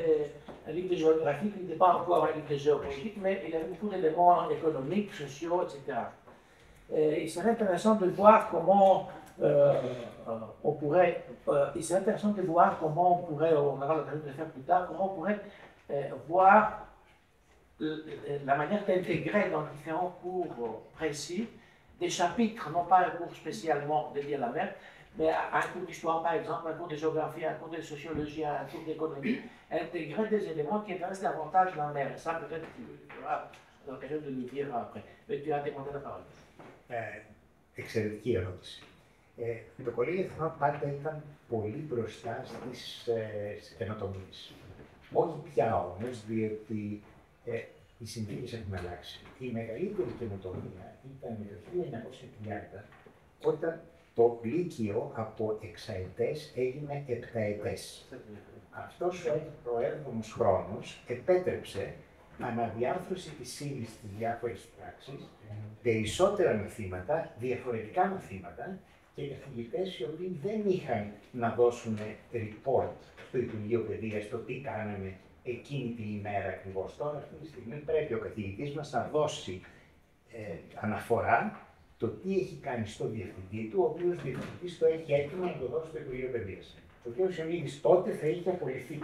un livre de géographie qui n'était pas encore un livre de géopolitique, mais il avait beaucoup d'éléments économiques, sociaux, etc. Il serait intéressant de voir comment on pourrait, on aura l'occasion de le faire plus tard, comment on pourrait voir la manière d'intégrer dans différents cours précis des chapitres, non pas un cours spécialement dédié à la mer, mais un cours d'histoire par exemple, un cours de géographie, un cours de sociologie, un cours d'économie, intégrer des éléments qui intéressent davantage la mer. Ça peut-être tu auras l'occasion de le dire après. Mais tu as demandé la parole. Εξαιρετική ερώτηση. Το Κολέγιο Εθνών πάντα ήταν πολύ μπροστά στις καινοτομίες. Όχι πια όμως, διότι οι συνθήκες έχουν αλλάξει. Η μεγαλύτερη καινοτομία ήταν το 1930, όταν το Λύκειο από εξαετές έγινε επταετές. Αυτός ο προέρχομος χρόνος επέτρεψε αναδιάρθρωση της ύλης στις διάφορες πράξεις, περισσότερα μαθήματα, διαφορετικά μαθήματα και καθηγητές οι οποίοι δεν είχαν να δώσουν report στο Υπουργείο Παιδείας το τι κάναμε εκείνη την ημέρα ακριβώς. Τώρα, αυτή τη στιγμή, πρέπει ο καθηγητής μας να δώσει αναφορά το τι έχει κάνει στο διευθυντή του, ο οποίος διευθυντής το έχει έτοιμο να το δώσει στο Υπουργείο Παιδείας. Ο κ. Ιωαννίδης τότε θα είχε απολυθεί.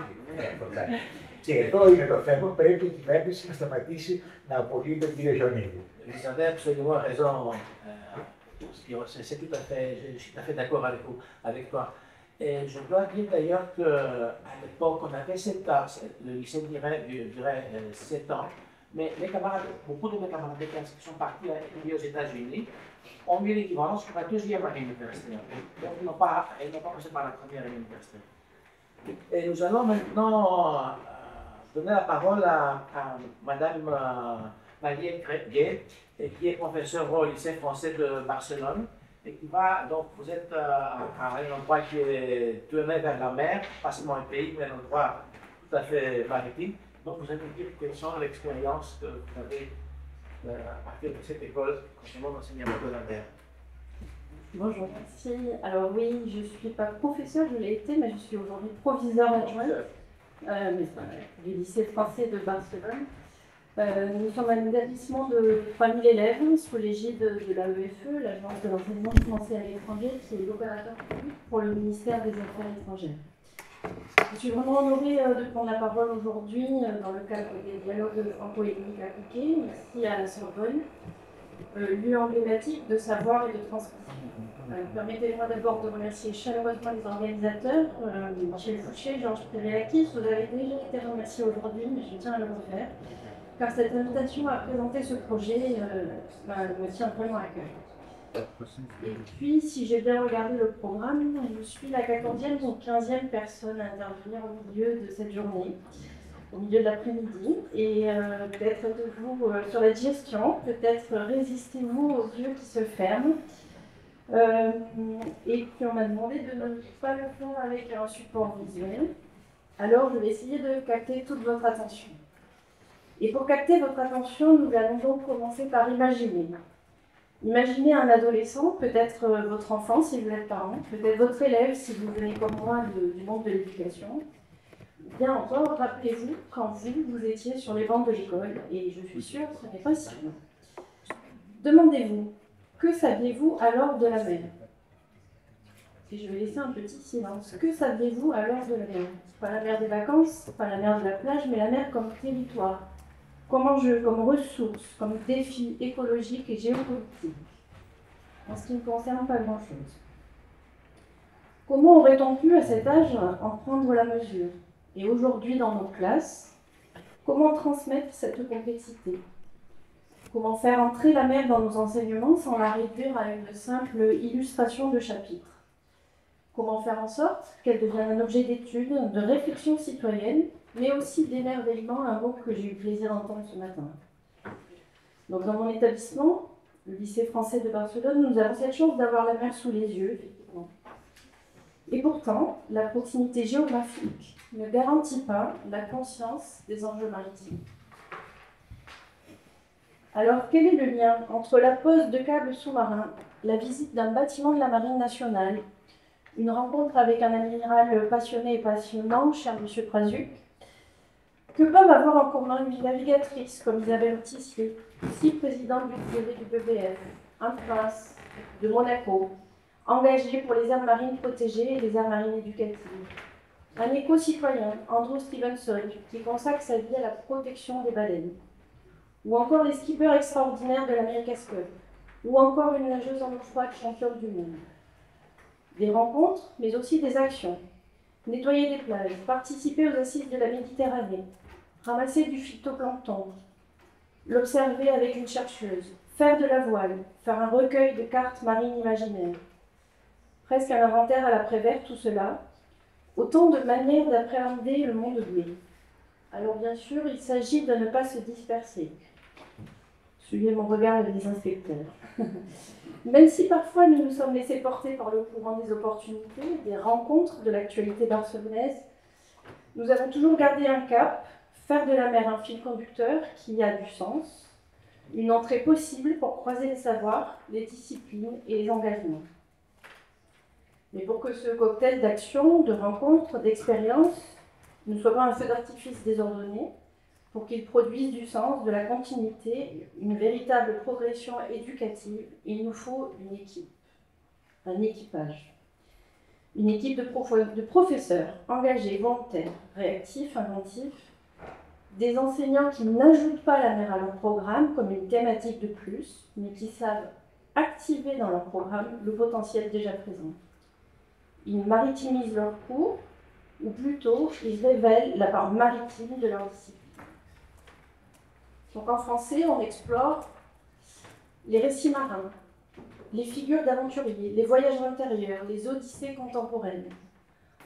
Και εδώ είναι το θέμα, πρέπει η κυβέρνηση να σταματήσει να απολύει τον κ. Ιωαννίδη. Vous avez absolument raison. C'est tout à fait, je suis tout à fait d'accord avec toi. Et je dois dire d'ailleurs qu'à l'époque, on avait 7 ans, le lycée durait 7 ans, mais les camarades, beaucoup de mes camarades de classe qui sont partis aux États-Unis ont eu l'équivalence pour la deuxième année universitaire. Donc, ils n'ont pas passé par la première année universitaire. Et nous allons maintenant donner la parole à Madame Marielle Gay, qui est professeure au lycée français de Barcelone. Et qui va, donc vous êtes à un endroit qui est tourné vers la mer, pas seulement un pays, mais un endroit tout à fait maritime. Donc vous allez nous dire quelles sont les expériences que vous avez à partir de cette école concernant l'enseignement de la mer. Bonjour, merci. Alors oui, je ne suis pas professeure, je l'ai été, mais je suis aujourd'hui proviseur adjoint du lycée français de Barcelone. Nous sommes un établissement de 3000 élèves sous l'égide de l'AEFE, l'Agence de l'enseignement français à l'étranger, qui est l'opérateur public pour le ministère des Affaires étrangères. Je suis vraiment honorée de prendre la parole aujourd'hui dans le cadre des dialogues franco-héléniques appliqués, ici à la Sorbonne, lieu emblématique de savoir et de transmission. Permettez-moi d'abord de remercier chaleureusement les organisateurs, Michel Fouché, Georges Péréakis. Vous avez déjà été remerciés aujourd'hui, mais je tiens à le refaire, car cette invitation à présenter ce projet me tient vraiment à cœur. Et puis, si j'ai bien regardé le programme, je suis la 14e ou 15e personne à intervenir au milieu de cette journée, au milieu de l'après-midi. Et peut-être êtes-vous sur la digestion, peut-être résistez-vous aux yeux qui se ferment. Et puis on m'a demandé de ne pas le faire avec un support visuel. Alors je vais essayer de capter toute votre attention. Et pour capter votre attention, nous allons donc commencer par imaginer. Imaginez un adolescent, peut-être votre enfant si vous êtes parent, peut-être votre élève si vous venez comme moi du monde de l'éducation. Bien encore, rappelez-vous quand vous étiez sur les bancs de l'école, et je suis sûre que ce n'est pas si loin. Demandez-vous, que saviez-vous alors de la mer? Et je vais laisser un petit silence. Que saviez-vous alors de la mer? Pas la mer des vacances, pas la mer de la plage, mais la mer comme territoire, comme enjeu, comme ressource, comme défi écologique et géopolitique. En ce qui ne concerne pas grand-chose. Comment aurait-on pu à cet âge en prendre la mesure? Et aujourd'hui dans nos classes, comment transmettre cette complexité? Comment faire entrer la mer dans nos enseignements sans la réduire à une simple illustration de chapitre? Comment faire en sorte qu'elle devienne un objet d'étude, de réflexion citoyenne, mais aussi d'émerveillement, un mot que j'ai eu plaisir d'entendre ce matin. Donc dans mon établissement, le lycée français de Barcelone, nous avons cette chance d'avoir la mer sous les yeux, effectivement. Et pourtant, la proximité géographique ne garantit pas la conscience des enjeux maritimes. Alors, quel est le lien entre la pose de câbles sous-marins, la visite d'un bâtiment de la Marine nationale, une rencontre avec un amiral passionné et passionnant, cher M. Prazuc? Que peuvent avoir en commun une navigatrice comme Isabelle Autissier, aussi présidente du WWF, un prince de Monaco, engagé pour les aires marines protégées et les aires marines éducatives, un éco-citoyen, Andrew Stevenson, qui consacre sa vie à la protection des baleines, ou encore les skippers extraordinaires de l'America's Cup, ou encore une nageuse en eau froide championne du monde. Des rencontres, mais aussi des actions. Nettoyer des plages, participer aux assises de la Méditerranée, ramasser du phytoplancton, l'observer avec une chercheuse, faire de la voile, faire un recueil de cartes marines imaginaires. Presque un inventaire à l'après-vert, tout cela, autant de manières d'appréhender le monde bleu. Alors bien sûr, il s'agit de ne pas se disperser. Suivez mon regard avec les inspecteurs. Même si parfois nous nous sommes laissés porter par le courant des opportunités, des rencontres de l'actualité barcelonaise, nous avons toujours gardé un cap, faire de la mer un fil conducteur qui a du sens, une entrée possible pour croiser les savoirs, les disciplines et les engagements. Mais pour que ce cocktail d'actions, de rencontres, d'expériences ne soit pas un feu d'artifice désordonné, pour qu'il produise du sens, de la continuité, une véritable progression éducative, il nous faut une équipe, un équipage. Une équipe de professeurs engagés, volontaires, réactifs, inventifs, des enseignants qui n'ajoutent pas la mer à leur programme comme une thématique de plus, mais qui savent activer dans leur programme le potentiel déjà présent. Ils maritimisent leurs cours, ou plutôt, ils révèlent la part maritime de leur discipline. Donc en français, on explore les récits marins, les figures d'aventuriers, les voyages intérieurs, les odyssées contemporaines.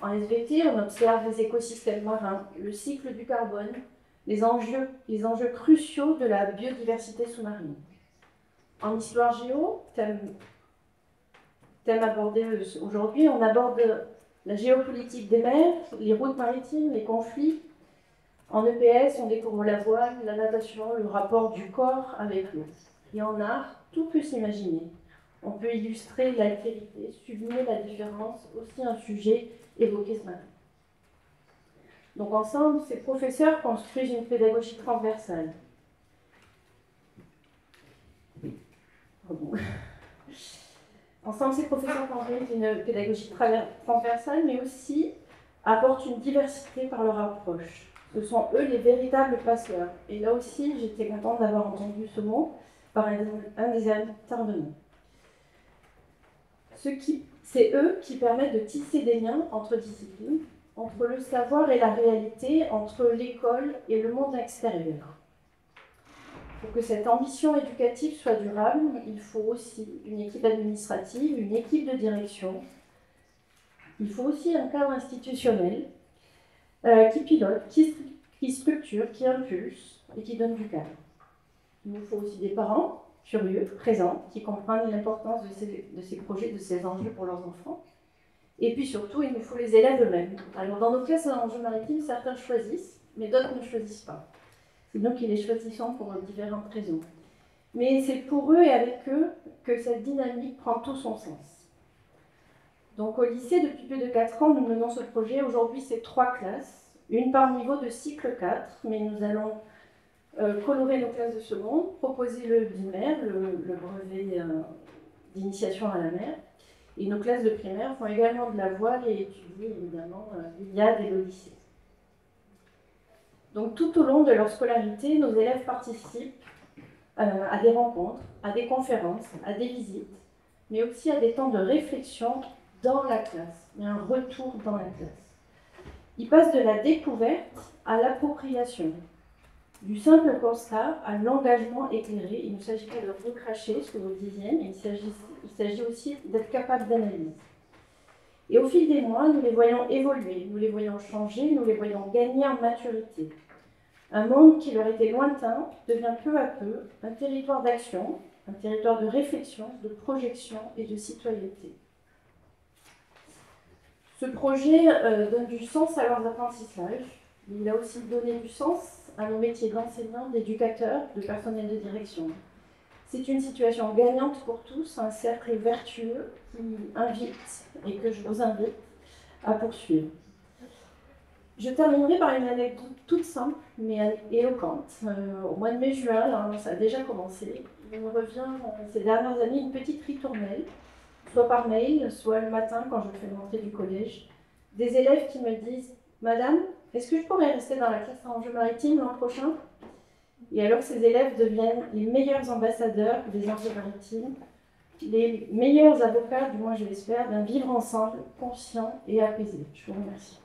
En SVT, on observe les écosystèmes marins, le cycle du carbone, les enjeux cruciaux de la biodiversité sous-marine. En histoire géo, thème abordé aujourd'hui, on aborde la géopolitique des mers, les routes maritimes, les conflits. En EPS, on découvre la voile, la natation, le rapport du corps avec l'eau. Et en art, tout peut s'imaginer. On peut illustrer l'altérité, sublimer la différence, aussi un sujet évoqué ce matin. Donc ensemble, ces professeurs construisent une pédagogie transversale. Ensemble, ces professeurs construisent une pédagogie transversale, mais aussi apportent une diversité par leur approche. Ce sont eux les véritables passeurs. Et là aussi, j'étais contente d'avoir entendu ce mot par un des intervenants. C'est eux qui permettent de tisser des liens entre disciplines, entre le savoir et la réalité, entre l'école et le monde extérieur. Pour que cette ambition éducative soit durable, il faut aussi une équipe administrative, une équipe de direction. Il faut aussi un cadre institutionnel qui pilote, qui structure, qui impulse et qui donne du cadre. Il nous faut aussi des parents curieux, présents, qui comprennent l'importance de ces projets, de ces enjeux pour leurs enfants. Et puis surtout, il nous faut les élèves eux-mêmes. Alors dans nos classes en enjeux maritimes, certains choisissent, mais d'autres ne choisissent pas. C'est nous qui les choisissons pour différentes raisons. Mais c'est pour eux et avec eux que cette dynamique prend tout son sens. Donc au lycée, depuis plus de 4 ans, nous menons ce projet. Aujourd'hui, c'est 3 classes, une par niveau de cycle 4, mais nous allons colorer nos classes de seconde, proposer le BIMER, le brevet d'initiation à la mer. Et nos classes de primaire font également de la voile et étudient évidemment l'Iliade et l'Odyssée. Donc tout au long de leur scolarité, nos élèves participent à des rencontres, à des conférences, à des visites, mais aussi à des temps de réflexion dans la classe, et un retour dans la classe. Ils passent de la découverte à l'appropriation, du simple constat à l'engagement éclairé. Il ne s'agit pas de recracher ce que vous disiez, mais il s'agit aussi d'être capable d'analyse. Et au fil des mois, nous les voyons évoluer, nous les voyons changer, nous les voyons gagner en maturité. Un monde qui leur était lointain devient peu à peu un territoire d'action, un territoire de réflexion, de projection et de citoyenneté. Ce projet donne du sens à leurs apprentissages. Il a aussi donné du sens à nos métiers d'enseignants, d'éducateurs, de personnel de direction. C'est une situation gagnante pour tous, un cercle vertueux qui invite et que je vous invite à poursuivre. Je terminerai par une anecdote toute simple mais éloquente. Au mois de mai-juin, là, ça a déjà commencé, il me revient ces dernières années une petite ritournelle, soit par mail, soit le matin quand je fais l'entrée du collège, des élèves qui me disent « Madame, est-ce que je pourrais rester dans la classe en enjeux maritimes l'an prochain ?» Et alors ces élèves deviennent les meilleurs ambassadeurs des enjeux maritimes, les meilleurs avocats, du moins je l'espère, d'un vivre ensemble conscient et apaisé. Je vous remercie.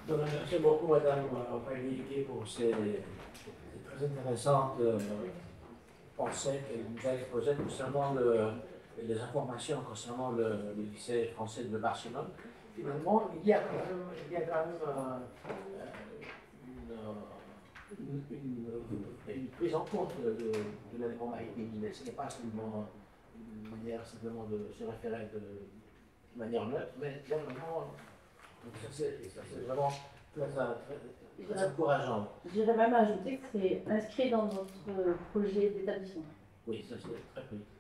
Merci beaucoup, Madame Paglier, pour ces très intéressantes pensées qu'elle nous a exposées concernant les informations concernant le lycée français de Barcelone, finalement, il y a quand même une prise en compte de l'élément maritime, mais ce n'est pas seulement une manière simplement de se référer de manière neutre, mais il y a vraiment, ça c'est vraiment très encourageant. J'irais même ajouter que c'est inscrit dans notre projet d'établissement. Oui, ça c'est très positif.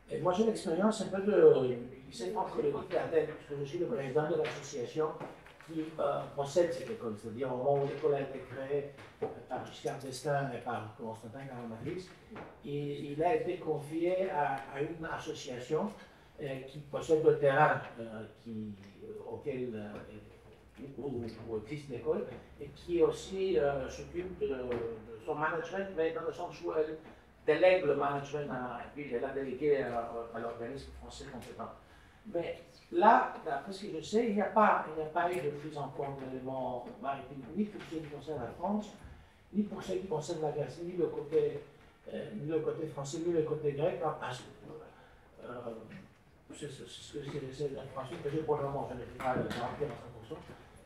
Et moi j'ai l'expérience un peu de lycée franco-catholique d'Athènes, puisque je suis le président de l'association qui possède cette école. C'est-à-dire au moment où l'école a été créée par Giscard d'Estaing et par Constantin Caramanlis, il a été confié à une association qui possède le terrain auquel où existe l'école et qui aussi s'occupe de son management, mais dans le sens où elle délègue le management puis elle a délégué à l'organisme français compétent. Mais là, d'après ce que je sais, il n'y a pas eu de prise en compte d'éléments maritimes, ni pour ce qui concerne la France, ni pour ce qui concerne la Grèce, ni le côté français, ni le côté grec. C'est l'information que j'ai pour le moment, je ne vais pas le remplir à 100%,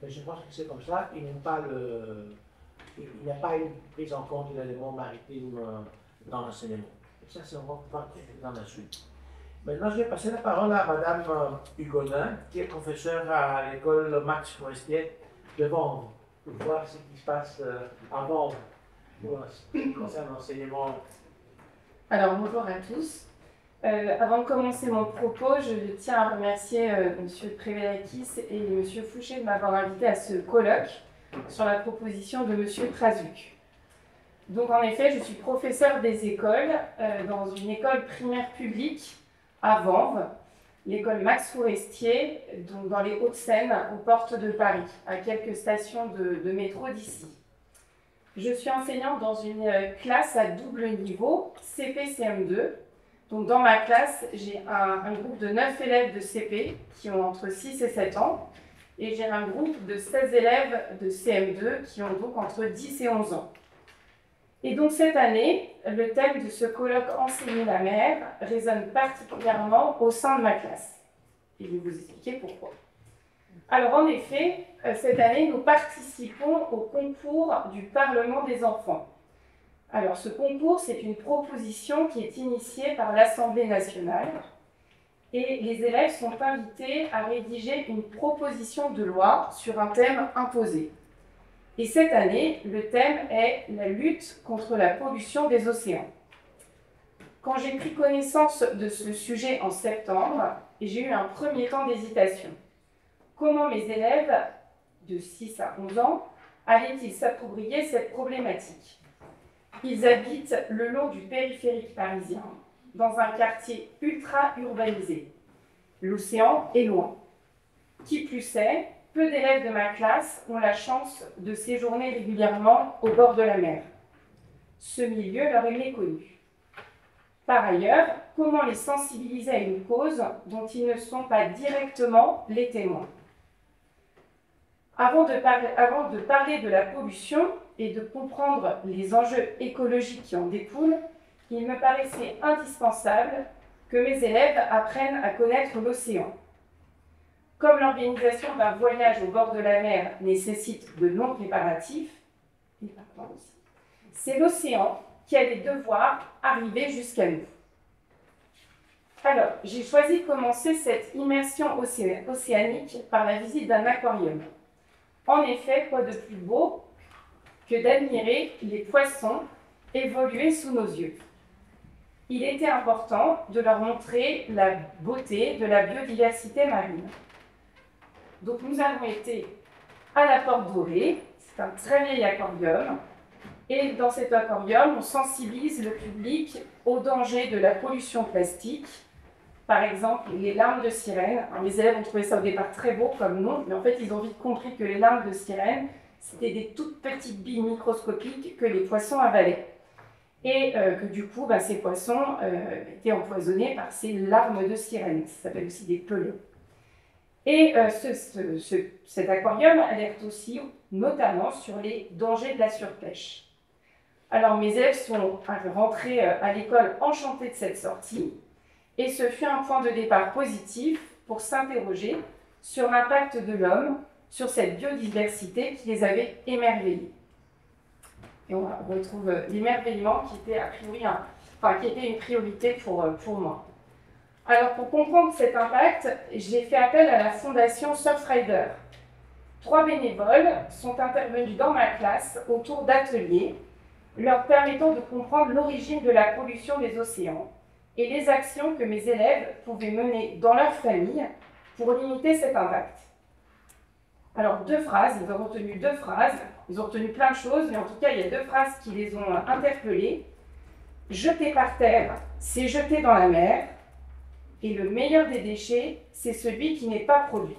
mais je pense que c'est comme ça, il n'y a pas une prise en compte de l'élément maritime dans l'enseignement. Et ça, c'est vraiment pas dans la suite. Maintenant, je vais passer la parole à Madame Hugonin, qui est professeure à l'école Max Forestier de Vanves, pour voir ce qui se passe à Vanves concernant l'enseignement. Alors, bonjour à tous. Avant de commencer mon propos, je tiens à remercier M. Prévelakis et M. Fouché de m'avoir invité à ce colloque sur la proposition de M. Krasuk. Donc, en effet, je suis professeur des écoles dans une école primaire publique à Vanves, l'école Max Forestier, donc dans les Hauts-de-Seine, aux portes de Paris, à quelques stations de métro d'ici. Je suis enseignante dans une classe à double niveau, CP-CM2. Donc dans ma classe, j'ai un groupe de 9 élèves de CP qui ont entre 6 et 7 ans, et j'ai un groupe de 16 élèves de CM2 qui ont donc entre 10 et 11 ans. Et donc cette année, le thème de ce colloque Enseigner la mer résonne particulièrement au sein de ma classe. Et je vais vous expliquer pourquoi. Alors en effet, cette année, nous participons au concours du Parlement des enfants. Alors ce concours, c'est une proposition qui est initiée par l'Assemblée nationale et les élèves sont invités à rédiger une proposition de loi sur un thème imposé. Et cette année, le thème est la lutte contre la pollution des océans. Quand j'ai pris connaissance de ce sujet en septembre, j'ai eu un premier temps d'hésitation. Comment mes élèves de 6 à 11 ans allaient-ils s'approprier cette problématique ? Ils habitent le long du périphérique parisien, dans un quartier ultra-urbanisé. L'océan est loin. Qui plus est, peu d'élèves de ma classe ont la chance de séjourner régulièrement au bord de la mer. Ce milieu leur est méconnu. Par ailleurs, comment les sensibiliser à une cause dont ils ne sont pas directement les témoins ? Avant de parler de la pollution et de comprendre les enjeux écologiques qui en découlent, il me paraissait indispensable que mes élèves apprennent à connaître l'océan. Comme l'organisation d'un voyage au bord de la mer nécessite de longs préparatifs, c'est l'océan qui allait devoir arriver jusqu'à nous. Alors, j'ai choisi de commencer cette immersion océanique par la visite d'un aquarium. En effet, quoi de plus beau que d'admirer les poissons évoluer sous nos yeux. Il était important de leur montrer la beauté de la biodiversité marine. Donc nous avons été à la Porte Dorée, c'est un très vieil aquarium, et dans cet aquarium, on sensibilise le public aux dangers de la pollution plastique. Par exemple, les larmes de sirène. Alors, mes élèves ont trouvé ça au départ très beau comme nom, mais en fait, ils ont vite compris que les larmes de sirène, c'était des toutes petites billes microscopiques que les poissons avalaient. Et que du coup, ces poissons étaient empoisonnés par ces larmes de sirène. Ça s'appelle aussi des pelets. Et cet aquarium alerte aussi notamment sur les dangers de la surpêche. Alors mes élèves sont rentrés à l'école enchantés de cette sortie et ce fut un point de départ positif pour s'interroger sur l'impact de l'homme sur cette biodiversité qui les avait émerveillés. Et on retrouve l'émerveillement qui était a priori qui était une priorité pour moi. Alors pour comprendre cet impact, j'ai fait appel à la fondation Surfrider. 3 bénévoles sont intervenus dans ma classe autour d'ateliers leur permettant de comprendre l'origine de la pollution des océans et les actions que mes élèves pouvaient mener dans leur famille pour limiter cet impact. Alors 2 phrases, ils ont retenu 2 phrases, ils ont retenu plein de choses, mais en tout cas il y a 2 phrases qui les ont interpellés. Jeter par terre, c'est jeter dans la mer, et le meilleur des déchets, c'est celui qui n'est pas produit.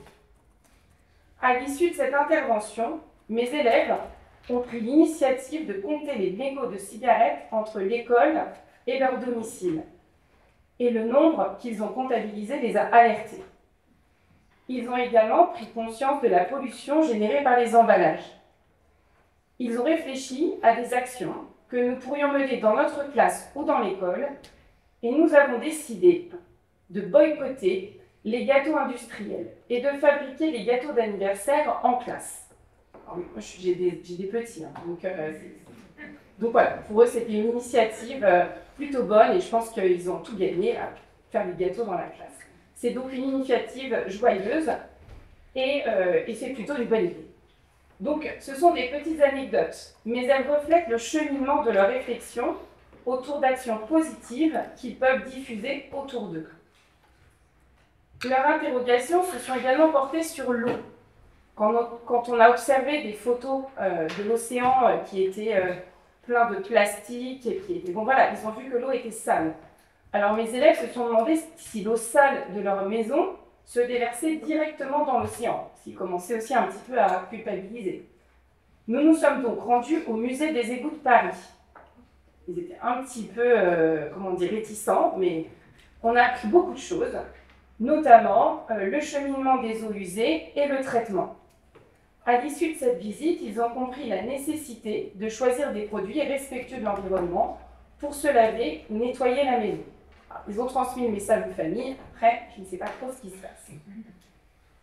À l'issue de cette intervention, mes élèves ont pris l'initiative de compter les mégots de cigarettes entre l'école et leur domicile. Et le nombre qu'ils ont comptabilisé les a alertés. Ils ont également pris conscience de la pollution générée par les emballages. Ils ont réfléchi à des actions que nous pourrions mener dans notre classe ou dans l'école, et nous avons décidé de boycotter les gâteaux industriels et de fabriquer les gâteaux d'anniversaire en classe. Alors, moi, j'ai des petits, hein, donc voilà, pour eux c'était une initiative plutôt bonne et je pense qu'ils ont tout gagné à faire des gâteaux dans la classe. C'est donc une initiative joyeuse et c'est plutôt une bonne idée. Donc ce sont des petites anecdotes, mais elles reflètent le cheminement de leur réflexion autour d'actions positives qu'ils peuvent diffuser autour d'eux. Leurs interrogations se sont également portées sur l'eau. Quand on a observé des photos de l'océan qui étaient plein de plastique, et qui étaient, bon voilà, ils ont vu que l'eau était sale. Alors mes élèves se sont demandé si l'eau sale de leur maison se déversait directement dans l'océan, ce qui commençait aussi un petit peu à culpabiliser. Nous nous sommes donc rendus au musée des égouts de Paris. Ils étaient un petit peu, réticents, mais on a appris beaucoup de choses, notamment le cheminement des eaux usées et le traitement. À l'issue de cette visite, ils ont compris la nécessité de choisir des produits respectueux de l'environnement pour se laver ou nettoyer la maison. Alors, ils ont transmis le message de famille, après, je ne sais pas trop ce qui se passe.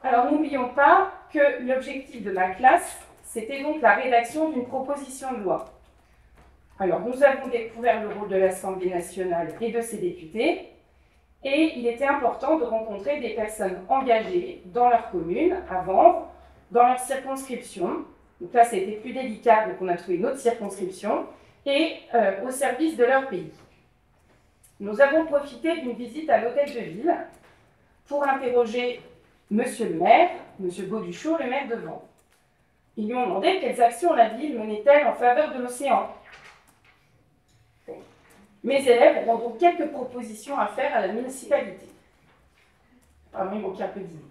Alors, n'oublions pas que l'objectif de ma classe, c'était donc la rédaction d'une proposition de loi. Alors, nous avons découvert le rôle de l'Assemblée nationale et de ses députés, et il était important de rencontrer des personnes engagées dans leur commune, à Vanves, dans leur circonscription. Donc là, c'était plus délicat, donc on a trouvé une autre circonscription, et au service de leur pays. Nous avons profité d'une visite à l'hôtel de ville pour interroger Monsieur le maire, Monsieur Bauduchot, le maire de Vanves. Ils lui ont demandé quelles actions la ville menait-elle en faveur de l'océan. Mes élèves ont donc quelques propositions à faire à la municipalité. Apparemment, il manque un peu d'idées.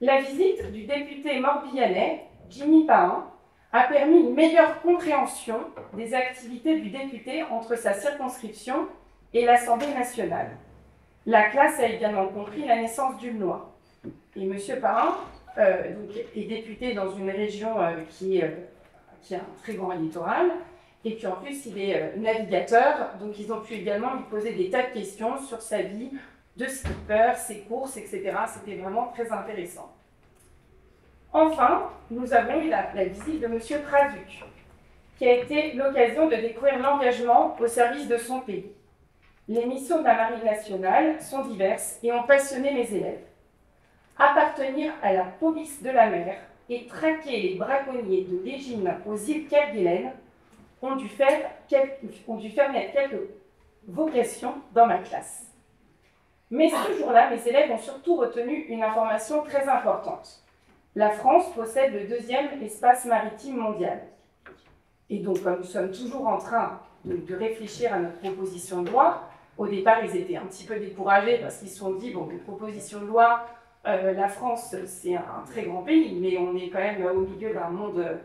La visite du député morbihanais, Jimmy Pahin, a permis une meilleure compréhension des activités du député entre sa circonscription et l'Assemblée nationale. La classe a également compris la naissance d'une loi. Et M. Pahin est député dans une région qui a un très grand littoral, et puis en plus il est navigateur, donc ils ont pu également lui poser des tas de questions sur sa vie de skipper, ses courses, etc. C'était vraiment très intéressant. Enfin, nous avons eu la visite de M. Prazuc, qui a été l'occasion de découvrir l'engagement au service de son pays. Les missions de la Marine nationale sont diverses et ont passionné mes élèves. Appartenir à la police de la mer et traquer les braconniers de l'Égine aux îles Kerguelen ont dû faire naître quelques vocations dans ma classe. Mais ce jour-là, mes élèves ont surtout retenu une information très importante. La France possède le 2e espace maritime mondial. Et donc, comme nous sommes toujours en train de réfléchir à notre proposition de loi, au départ, ils étaient un petit peu découragés parce qu'ils se sont dit, bon, une proposition de loi, la France, c'est un très grand pays, mais on est quand même au milieu d'un monde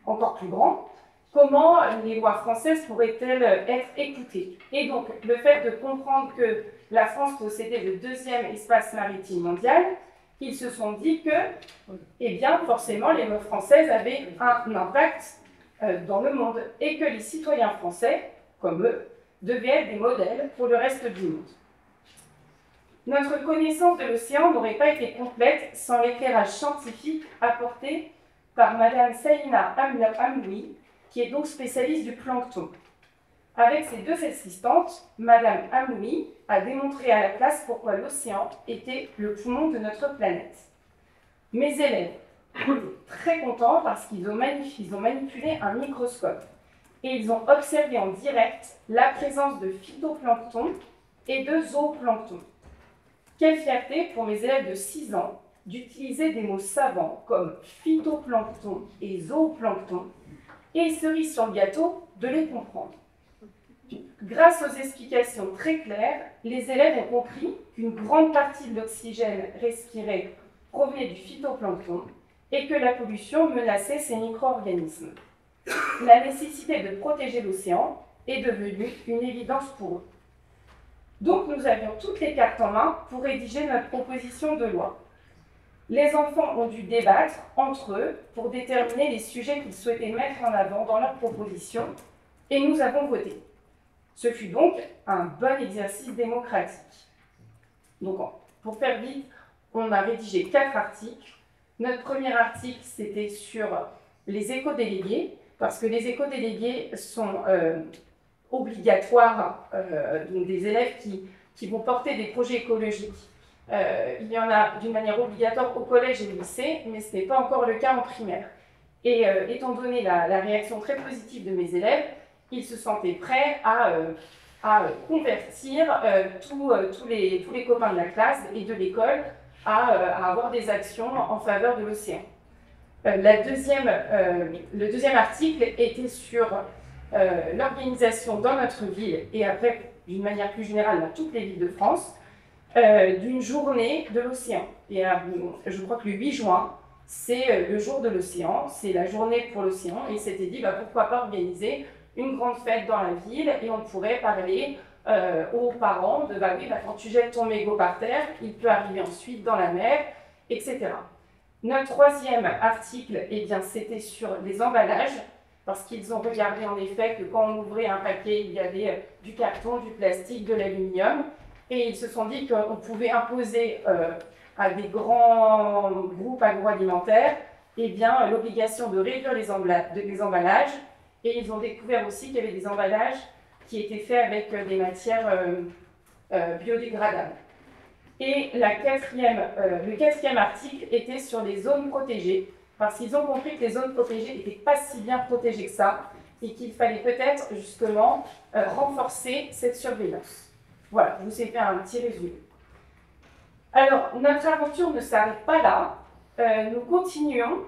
encore plus grand. Comment les lois françaises pourraient-elles être écoutées? Et donc, le fait de comprendre que la France possédait le 2e espace maritime mondial, ils se sont dit que, eh bien, forcément, les lois françaises avaient un impact dans le monde et que les citoyens français, comme eux, devaient être des modèles pour le reste du monde. Notre connaissance de l'océan n'aurait pas été complète sans l'éclairage scientifique apporté par Madame Saïna Amloui, qui est donc spécialiste du plancton. Avec ses deux assistantes, Madame Amloui a démontré à la classe pourquoi l'océan était le poumon de notre planète. Mes élèves étaient très contents parce qu'ils ont manipulé un microscope et ils ont observé en direct la présence de phytoplancton et de zooplancton. Quelle fierté pour mes élèves de 6 ans d'utiliser des mots savants comme phytoplancton et zooplancton et cerise sur le gâteau de les comprendre. Grâce aux explications très claires, les élèves ont compris qu'une grande partie de l'oxygène respiré provenait du phytoplancton et que la pollution menaçait ces micro-organismes. La nécessité de protéger l'océan est devenue une évidence pour eux. Donc nous avions toutes les cartes en main pour rédiger notre proposition de loi. Les enfants ont dû débattre entre eux pour déterminer les sujets qu'ils souhaitaient mettre en avant dans leur proposition et nous avons voté. Ce fut donc un bon exercice démocratique. Donc, pour faire vite, on a rédigé 4 articles. Notre premier article, c'était sur les éco-délégués, parce que les éco-délégués sont obligatoires, donc des élèves qui vont porter des projets écologiques. Il y en a d'une manière obligatoire au collège et au lycée, mais ce n'est pas encore le cas en primaire. Et étant donné la réaction très positive de mes élèves, ils se sentaient prêts à convertir tous les copains de la classe et de l'école à avoir des actions en faveur de l'océan. Le deuxième article était sur l'organisation dans notre ville et après, d'une manière plus générale, dans toutes les villes de France, d'une journée de l'océan. Et je crois que le 8 juin, c'est le jour de l'océan, c'est la journée pour l'océan, et il s'était dit pourquoi pas organiser une grande fête dans la ville et on pourrait parler aux parents de quand tu jettes ton mégot par terre, il peut arriver ensuite dans la mer, etc. Notre troisième article, c'était sur les emballages, parce qu'ils ont regardé en effet que quand on ouvrait un paquet, il y avait du carton, du plastique, de l'aluminium, et ils se sont dit qu'on pouvait imposer à des grands groupes agroalimentaires l'obligation de réduire les emballages. Et ils ont découvert aussi qu'il y avait des emballages qui étaient faits avec des matières biodégradables. Et le quatrième article était sur les zones protégées, parce qu'ils ont compris que les zones protégées n'étaient pas si bien protégées que ça, et qu'il fallait peut-être justement renforcer cette surveillance. Voilà, je vous ai fait un petit résumé. Alors, notre aventure ne s'arrête pas là. Nous continuons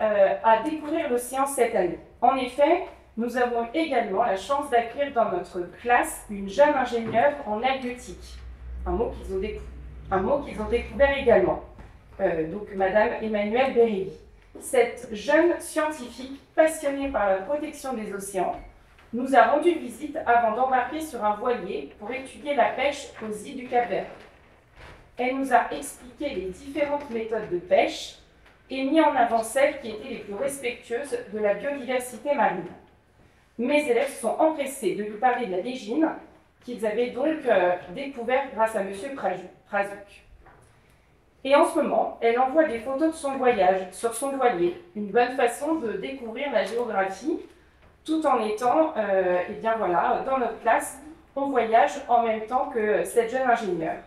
à découvrir l'océan cette année. En effet, nous avons également la chance d'accueillir dans notre classe une jeune ingénieure en halieutique, un mot qu'ils ont découvert également, donc Madame Emmanuelle Bérébi. Cette jeune scientifique passionnée par la protection des océans nous a rendu visite avant d'embarquer sur un voilier pour étudier la pêche aux îles du Cap-Vert. Elle nous a expliqué les différentes méthodes de pêche et mis en avant celles qui étaient les plus respectueuses de la biodiversité marine. Mes élèves se sont empressés de lui parler de la légine qu'ils avaient donc découverte grâce à M. Prazuc. Et en ce moment, elle envoie des photos de son voyage sur son voilier, une bonne façon de découvrir la géographie, tout en étant, dans notre classe, on voyage en même temps que cette jeune ingénieure.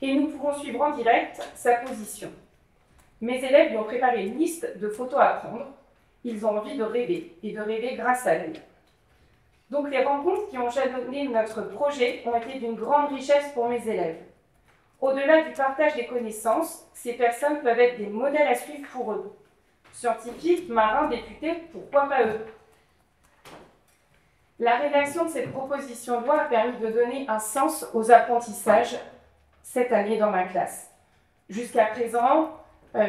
Et nous pourrons suivre en direct sa position. Mes élèves lui ont préparé une liste de photos à prendre. Ils ont envie de rêver, et de rêver grâce à elle. Donc les rencontres qui ont jalonné notre projet ont été d'une grande richesse pour mes élèves. Au-delà du partage des connaissances, ces personnes peuvent être des modèles à suivre pour eux. Scientifiques, marins, députés, pourquoi pas eux? La rédaction de cette proposition de loi a permis de donner un sens aux apprentissages cette année dans ma classe. Jusqu'à présent,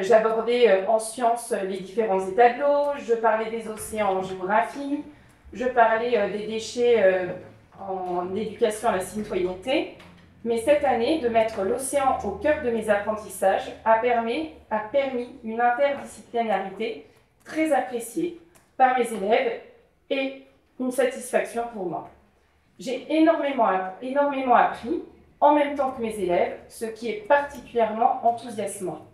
j'abordais en sciences les différents états de l'eau, je parlais des océans en géographie, je parlais des déchets en éducation à la citoyenneté. Mais cette année, de mettre l'océan au cœur de mes apprentissages a permis une interdisciplinarité très appréciée par mes élèves et une satisfaction pour moi. J'ai énormément appris en même temps que mes élèves, ce qui est particulièrement enthousiasmant.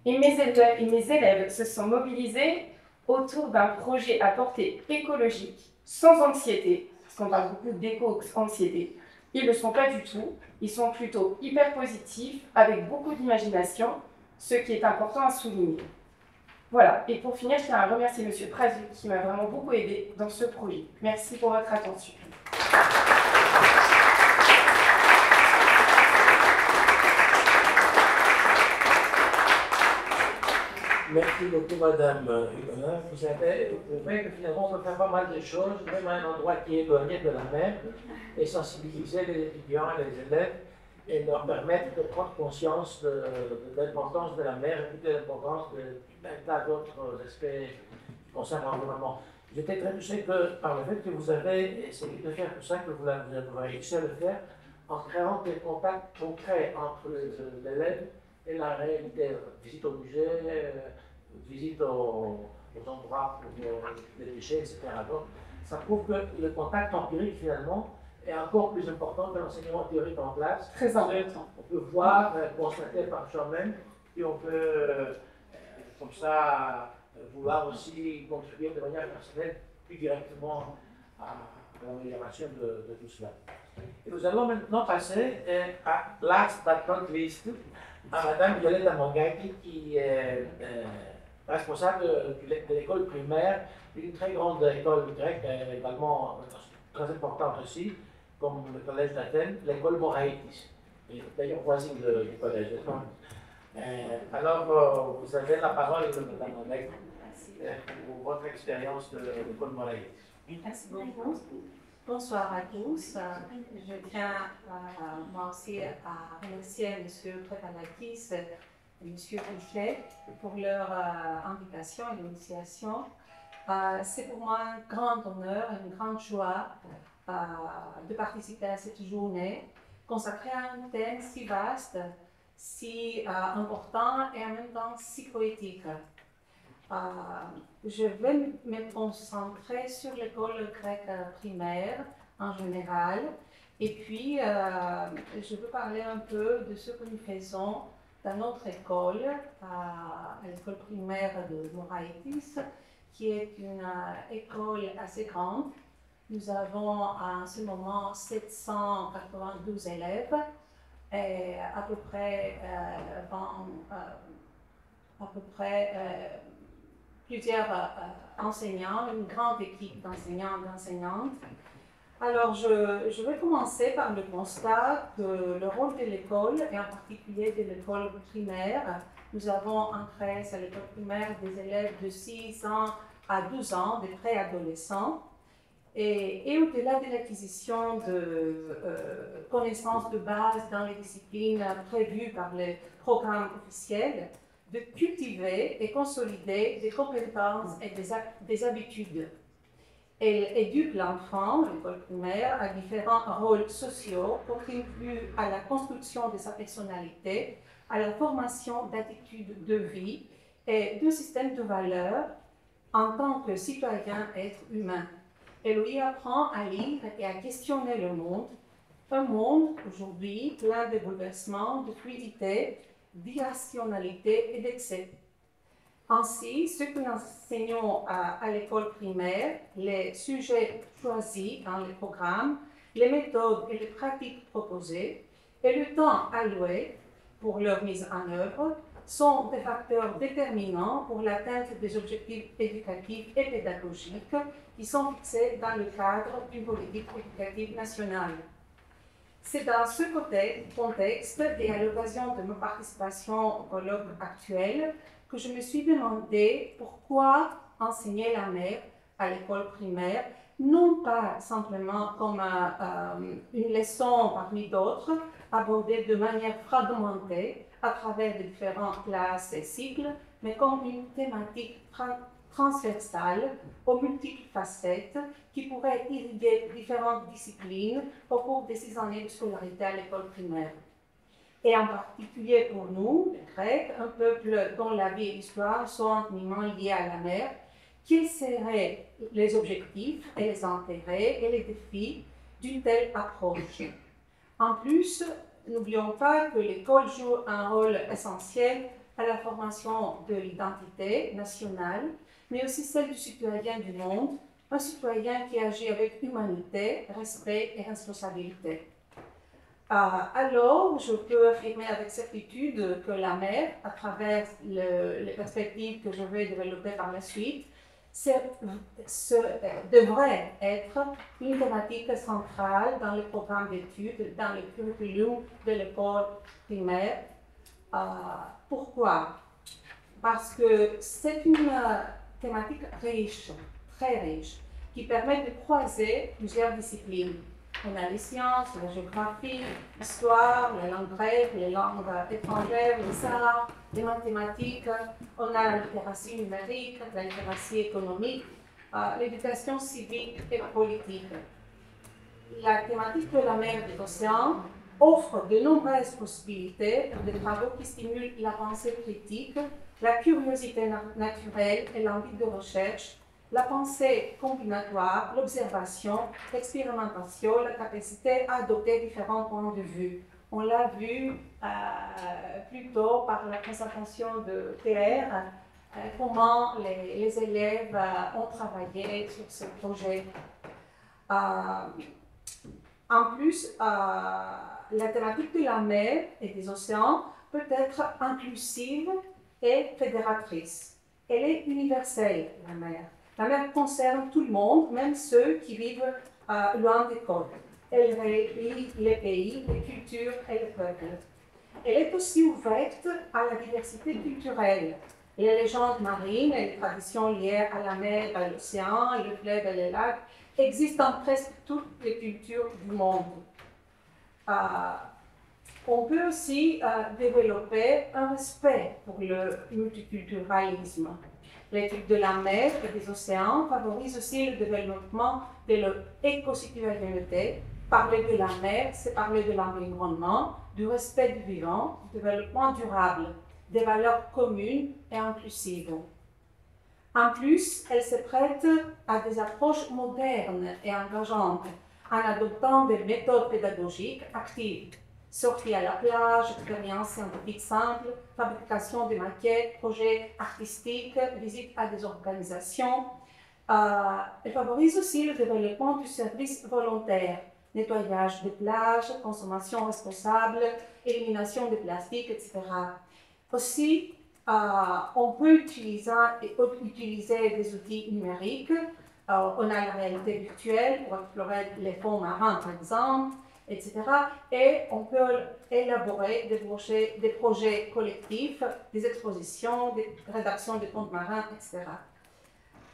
Et mes élèves se sont mobilisés autour d'un projet à portée écologique, sans anxiété, parce qu'on parle beaucoup d'éco-anxiété. Ils ne le sont pas du tout, ils sont plutôt hyper positifs, avec beaucoup d'imagination, ce qui est important à souligner. Voilà, et pour finir, je tiens à remercier M. Prazu qui m'a vraiment beaucoup aidé dans ce projet. Merci pour votre attention. Merci beaucoup, Madame Hugonin. Vous avez prouvé que finalement, on peut faire pas mal de choses, même à un endroit qui est éloigné de la mer, et sensibiliser les étudiants et les élèves et leur permettre de prendre conscience de l'importance de la mer et de l'importance d'un tas d'autres aspects qui concernent l'environnement. J'étais très touché par le fait que vous avez essayé de faire tout ça, que vous avez réussi à le faire en créant des contacts concrets entre l'élève et la réalité. Visite au musée, visite aux endroits pour les déchets, etc. Donc, ça prouve que le contact empirique, finalement, est encore plus important que l'enseignement théorique en classe. Très important. On peut voir, constater par soi-même, et on peut, comme ça, vouloir aussi contribuer de manière personnelle plus directement à l'amélioration de tout cela. Et nous allons maintenant passer à last but not least, à Madame Violette Amangaki, qui est responsable de l'école primaire, d'une très grande école grecque, également très importante aussi, comme le collège d'Athènes, l'école Moraïtis, d'ailleurs voisine du collège. Alors, vous avez la parole, Madame Amangaki, pour votre expérience de l'école Moraïtis. Merci beaucoup. Bonsoir à tous. Je tiens moi aussi à remercier M. Prevalakis et M. Fouchet pour leur invitation et l'initiation. C'est pour moi un grand honneur et une grande joie de participer à cette journée consacrée à un thème si vaste, si important et en même temps si poétique. Je vais me concentrer sur l'école grecque primaire en général et puis je veux parler un peu de ce que nous faisons dans notre école, à l'école primaire de Moraïtis, qui est une école assez grande. Nous avons en ce moment 792 élèves et à peu près plusieurs enseignants, une grande équipe d'enseignants et d'enseignantes. Alors, je vais commencer par le constat que le rôle de l'école, et en particulier de l'école primaire, nous avons en classe à l'école primaire des élèves de 6 ans à 12 ans, des préadolescents, et au-delà de l'acquisition de connaissances de base dans les disciplines prévues par les programmes officiels, de cultiver et consolider des compétences et des habitudes. Elle éduque l'enfant, l'école primaire, à différents rôles sociaux, contribue à la construction de sa personnalité, à la formation d'attitudes de vie et de systèmes de valeurs en tant que citoyen être humain. Elle lui apprend à lire et à questionner le monde, un monde aujourd'hui plein de bouleversements, de fluidité, d'irrationalité et d'excès. Ainsi, ce que nous enseignons à l'école primaire, les sujets choisis dans les programmes, les méthodes et les pratiques proposées et le temps alloué pour leur mise en œuvre sont des facteurs déterminants pour l'atteinte des objectifs éducatifs et pédagogiques qui sont fixés dans le cadre d'une politique éducative nationale. C'est dans ce contexte et à l'occasion de ma participation au colloque actuel que je me suis demandé pourquoi enseigner la mer à l'école primaire, non pas simplement comme une leçon parmi d'autres, abordée de manière fragmentée à travers de différentes classes et cycles, mais comme une thématique transversale aux multiples facettes qui pourrait irriguer différentes disciplines au cours de 6 années de scolarité à l'école primaire. Et en particulier pour nous, les Grecs, un peuple dont la vie et l'histoire sont intimement liées à la mer, quels seraient les objectifs et les intérêts et les défis d'une telle approche? En plus, n'oublions pas que l'école joue un rôle essentiel à la formation de l'identité nationale, mais aussi celle du citoyen du monde, un citoyen qui agit avec humanité, respect et responsabilité. Alors, je peux affirmer avec certitude que la mer, à travers les perspectives que je vais développer par la suite, devrait être une thématique centrale dans le programme d'études, dans le curriculum de l'école primaire. Pourquoi? Parce que c'est une thématique riche, très riche, qui permet de croiser plusieurs disciplines. On a les sciences, la géographie, l'histoire, les langues grecques, les langues étrangères, les arts, les mathématiques, on a la littératie numérique, la littératie économique, l'éducation civique et politique. La thématique de la mer et de l'océan offre de nombreuses possibilités de travaux qui stimulent la pensée critique, la curiosité naturelle et l'envie de recherche, la pensée combinatoire, l'observation, l'expérimentation, la capacité à adopter différents points de vue. On l'a vu plus tôt par la présentation de Pierre, comment les élèves ont travaillé sur ce projet. En plus, la thématique de la mer et des océans peut être inclusive et fédératrice. Elle est universelle, la mer. La mer concerne tout le monde, même ceux qui vivent loin des côtes. Elle relie les pays, les cultures et les peuples. Elle est aussi ouverte à la diversité culturelle. Les légendes marines et les traditions liées à la mer, à l'océan, le fleuve et les lacs existent dans presque toutes les cultures du monde. On peut aussi développer un respect pour le multiculturalisme. L'étude de la mer et des océans favorise aussi le développement de l'éco-citoyenneté. Parler de la mer, c'est parler de l'environnement, du respect du vivant, du développement durable, des valeurs communes et inclusives. En plus, elle se prête à des approches modernes et engageantes en adoptant des méthodes pédagogiques actives. Sortie à la plage, expériences scientifiques simples, fabrication de maquettes, projets artistiques, visite à des organisations. Elle favorise aussi le développement du service volontaire, nettoyage des plages, consommation responsable, élimination des plastiques, etc. Aussi, on peut utiliser des outils numériques. On a la réalité virtuelle pour explorer les fonds marins, par exemple, etc. Et on peut élaborer des projets collectifs, des expositions, des rédactions de comptes marins, etc.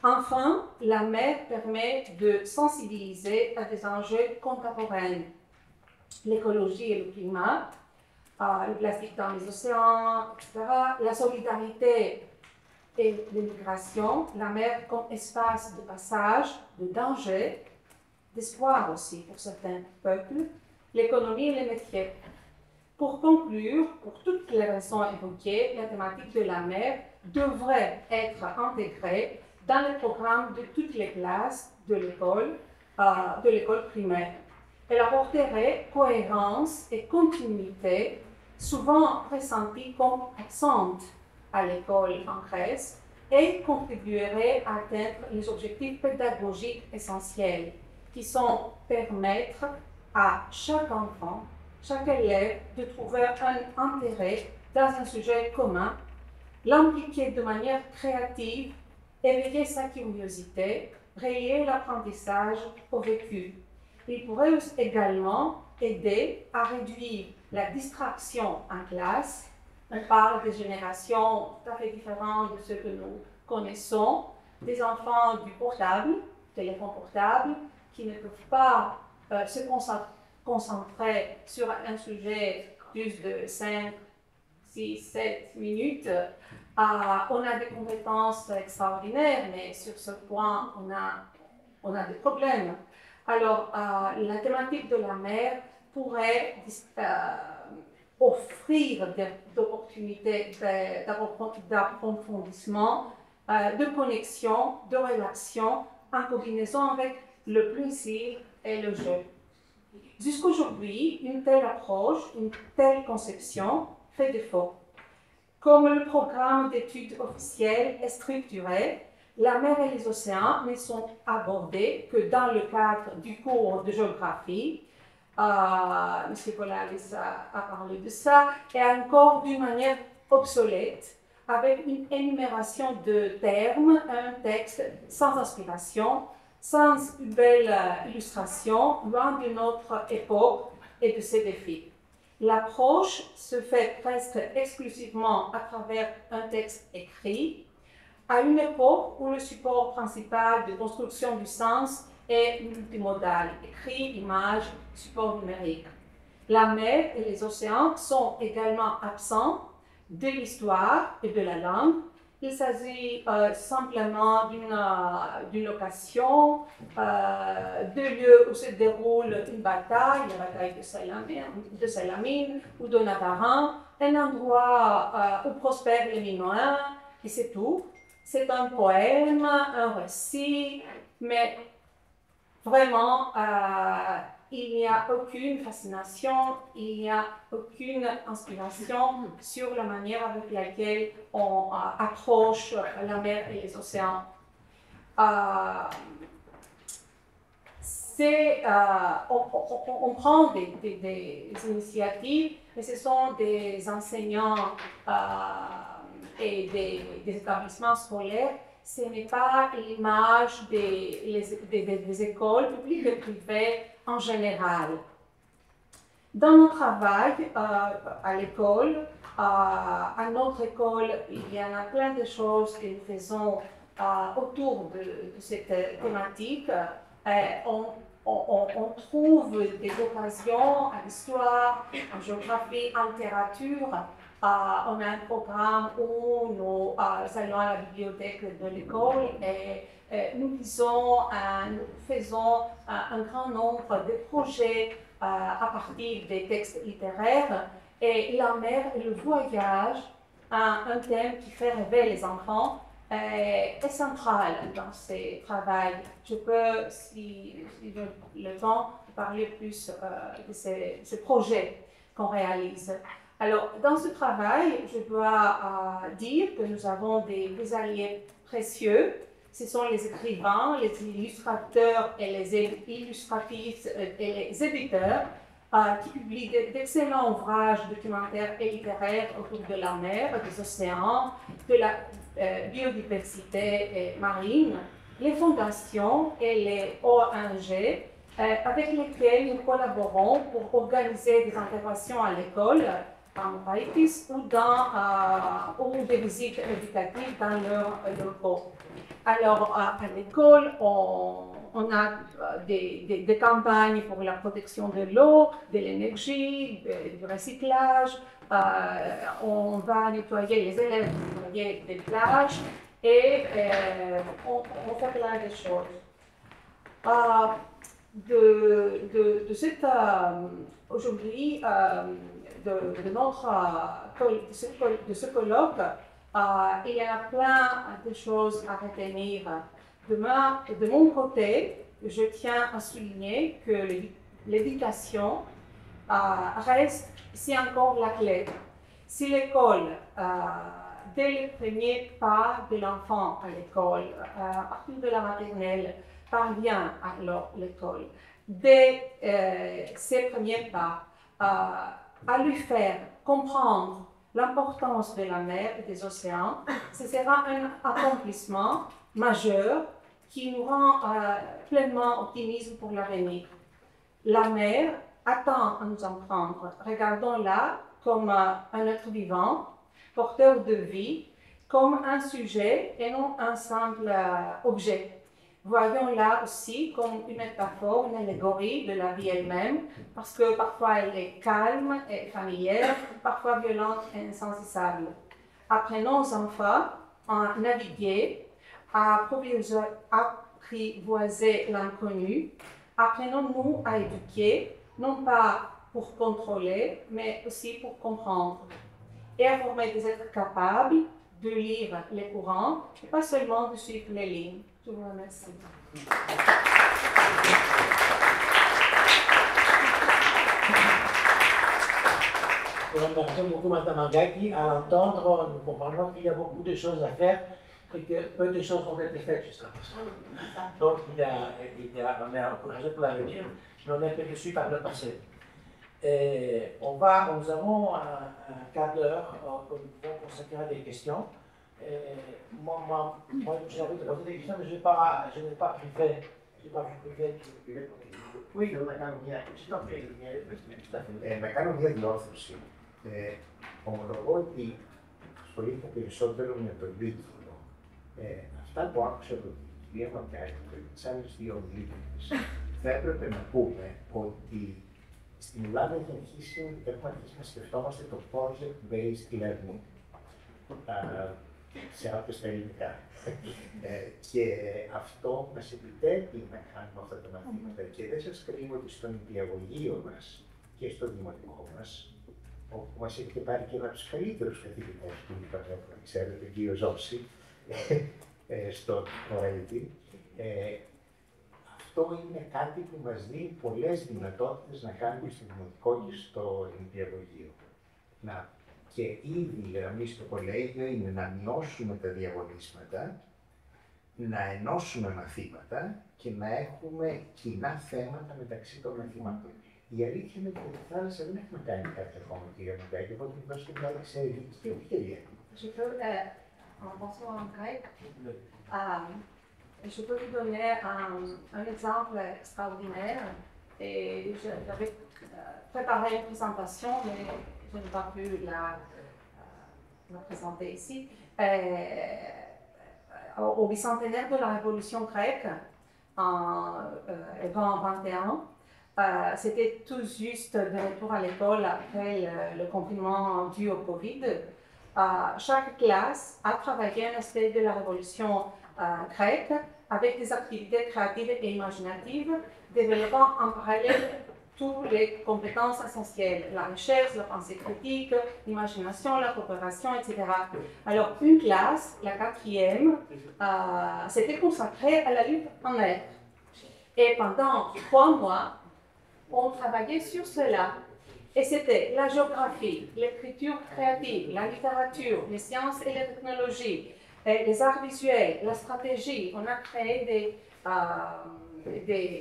Enfin, la mer permet de sensibiliser à des enjeux contemporains. L'écologie et le climat, le plastique dans les océans, etc. La solidarité et l'immigration, la mer comme espace de passage, de danger, d'espoir aussi pour certains peuples, l'économie et les métiers. Pour conclure, pour toutes les raisons évoquées, la thématique de la mer devrait être intégrée dans le programme de toutes les classes de l'école primaire. Elle apporterait cohérence et continuité, souvent pressentie comme absente à l'école en Grèce, et contribuerait à atteindre les objectifs pédagogiques essentiels, qui sont permettre à chaque enfant, chaque élève, de trouver un intérêt dans un sujet commun, l'impliquer de manière créative, éveiller sa curiosité, relier l'apprentissage au vécu. Il pourrait également aider à réduire la distraction en classe. On parle de générations tout à fait différentes de ce que nous connaissons, des enfants du portable, téléphone portable, qui ne peuvent pas se concentrer sur un sujet plus de 5, 6, 7 minutes. On a des compétences extraordinaires, mais sur ce point, on a des problèmes. Alors, la thématique de la mer pourrait offrir des opportunités d'approfondissement, de connexion, de relation, en combinaison avec le plaisir et le jeu. Jusqu'aujourd'hui, une telle approche, une telle conception fait défaut. Comme le programme d'études officielles est structuré, la mer et les océans ne sont abordés que dans le cadre du cours de géographie. M. Polaris a parlé de ça, et encore d'une manière obsolète, avec une énumération de termes, un texte sans inspiration, sans une belle illustration, loin de notre époque et de ses défis. L'approche se fait presque exclusivement à travers un texte écrit, à une époque où le support principal de construction du sens est multimodal, écrit, image, support numérique. La mer et les océans sont également absents de l'histoire et de la langue. Il s'agit simplement d'une location, de lieux où se déroule une bataille, la bataille de Salamine ou de Navarin, un endroit où prospèrent les Minoens, et c'est tout. C'est un poème, un récit, mais vraiment, il n'y a aucune fascination, il n'y a aucune inspiration sur la manière avec laquelle on approche la mer et les océans. On prend des initiatives, mais ce sont des enseignants et des établissements scolaires. Ce n'est pas l'image des écoles publiques et privées en général. Dans notre travail à l'école, à notre école, il y en a plein de choses que nous faisons autour de cette thématique. On trouve des occasions en histoire, en géographie, en littérature. On a un programme où nous allons à la bibliothèque de l'école et nous faisons un grand nombre de projets à partir des textes littéraires. Et la mer et le voyage, un thème qui fait rêver les enfants, est central dans ces travaux. Je peux, si j'ai le temps, parler plus de ces projets qu'on réalise. Alors, dans ce travail, je dois dire que nous avons des alliés précieux. Ce sont les écrivains, les illustrateurs et les illustratrices et les éditeurs qui publient d'excellents ouvrages documentaires et littéraires autour de la mer, des océans, de la biodiversité marine, les fondations et les ONG avec lesquels nous collaborons pour organiser des interventions à l'école, en Haïti, ou des visites éducatives dans leurs locaux. Alors, à l'école, on a des campagnes pour la protection de l'eau, de l'énergie, du recyclage. On va nettoyer, les élèves nettoyer des plages et on fait plein de choses. Aujourd'hui, de ce colloque, il y a plein de choses à retenir. De mon côté, je tiens à souligner que l'éducation reste ici encore la clé. Si l'école, dès les premiers pas de l'enfant à l'école, à partir de la maternelle, parvient à l'école, dès ses premiers pas, à lui faire comprendre l'importance de la mer et des océans, ce sera un accomplissement majeur qui nous rend pleinement optimistes pour l'avenir. La mer attend à nous en prendre. Regardons-la comme un être vivant, porteur de vie, comme un sujet et non un simple objet. Voyons-la aussi comme une métaphore, une allégorie de la vie elle-même, parce que parfois elle est calme et familière, parfois violente et insaisissable. Apprenons aux enfants à naviguer, à apprivoiser l'inconnu. Apprenons-nous à éduquer, non pas pour contrôler, mais aussi pour comprendre. Et à former des êtres capables de lire les courants, et pas seulement de suivre les lignes. Je vous remercie. je remercie beaucoup Mme Angaki. À l'entendre, nous comprenons qu'il y a beaucoup de choses à faire et que peu de choses ont été faites jusqu'à présent. Donc, on est encouragé pour l'avenir, mais on est un peu déçus par le passé. Et nous avons un quart d'heure que nous pouvons consacrer à des questions. Et moi j'ai envie de poser des questions, mais je n'ai pas privé. Oui, να κάνω μια διόρθωση. Ομολογώ ότι ασχολήθηκα περισσότερο με το δίκαιο. Αυτά που άκουσα από την κυρία Μακάρη και τις άλλες δύο ομιλήτριες, θα έπρεπε να πούμε ότι στην Ελλάδα έχουμε αρχίσει να σκεφτόμαστε το project-based learning σε άπτες στα ελληνικά. Και αυτό μας επιτρέπει να κάνουμε αυτά τα μαθήματα. Και δεν σας κρίνω ότι στον νηπιαγωγείο μας και στο δημοτικό μας, όπου μας έχετε πάρει και ένα από τους καλύτερους καθηγητές που είπαμε, ξέρετε, τον κύριο Ζώση, στον Ωραίτη, αυτό είναι κάτι που μας δίνει πολλές δυνατότητες να κάνουμε στο δημοτικό και στο νηπιαγωγείο. Και ήδη εμείς στο κολέγιο είναι να μειώσουμε τα διαγωνίσματα, να ενώσουμε μαθήματα και να έχουμε κοινά θέματα μεταξύ των μαθημάτων. Η αλήθεια είναι ότι στη θάλασσα δεν έχουμε κάνει κάτι ακόμα, κύριε Μαγκάκη, οπότε την δώσω την άλλη εξαιρετική ευκαιρία. En pensant en grec, je peux vous donner un exemple extraordinaire. Et j'avais préparé une présentation, mais je n'ai pas pu la présenter ici. Au bicentenaire de la Révolution grecque, en 2021, c'était tout juste de retour à l'école après le confinement dû au Covid. Chaque classe a travaillé un aspect de la Révolution grecque avec des activités créatives et imaginatives, développant en parallèle toutes les compétences essentielles, la recherche, la pensée critique, l'imagination, la coopération, etc. Alors, une classe, la 4e, s'était consacrée à la lutte en mer. Et pendant 3 mois, on travaillait sur cela. Et c'était la géographie, l'écriture créative, la littérature, les sciences et les technologies, les arts visuels, la stratégie. On a créé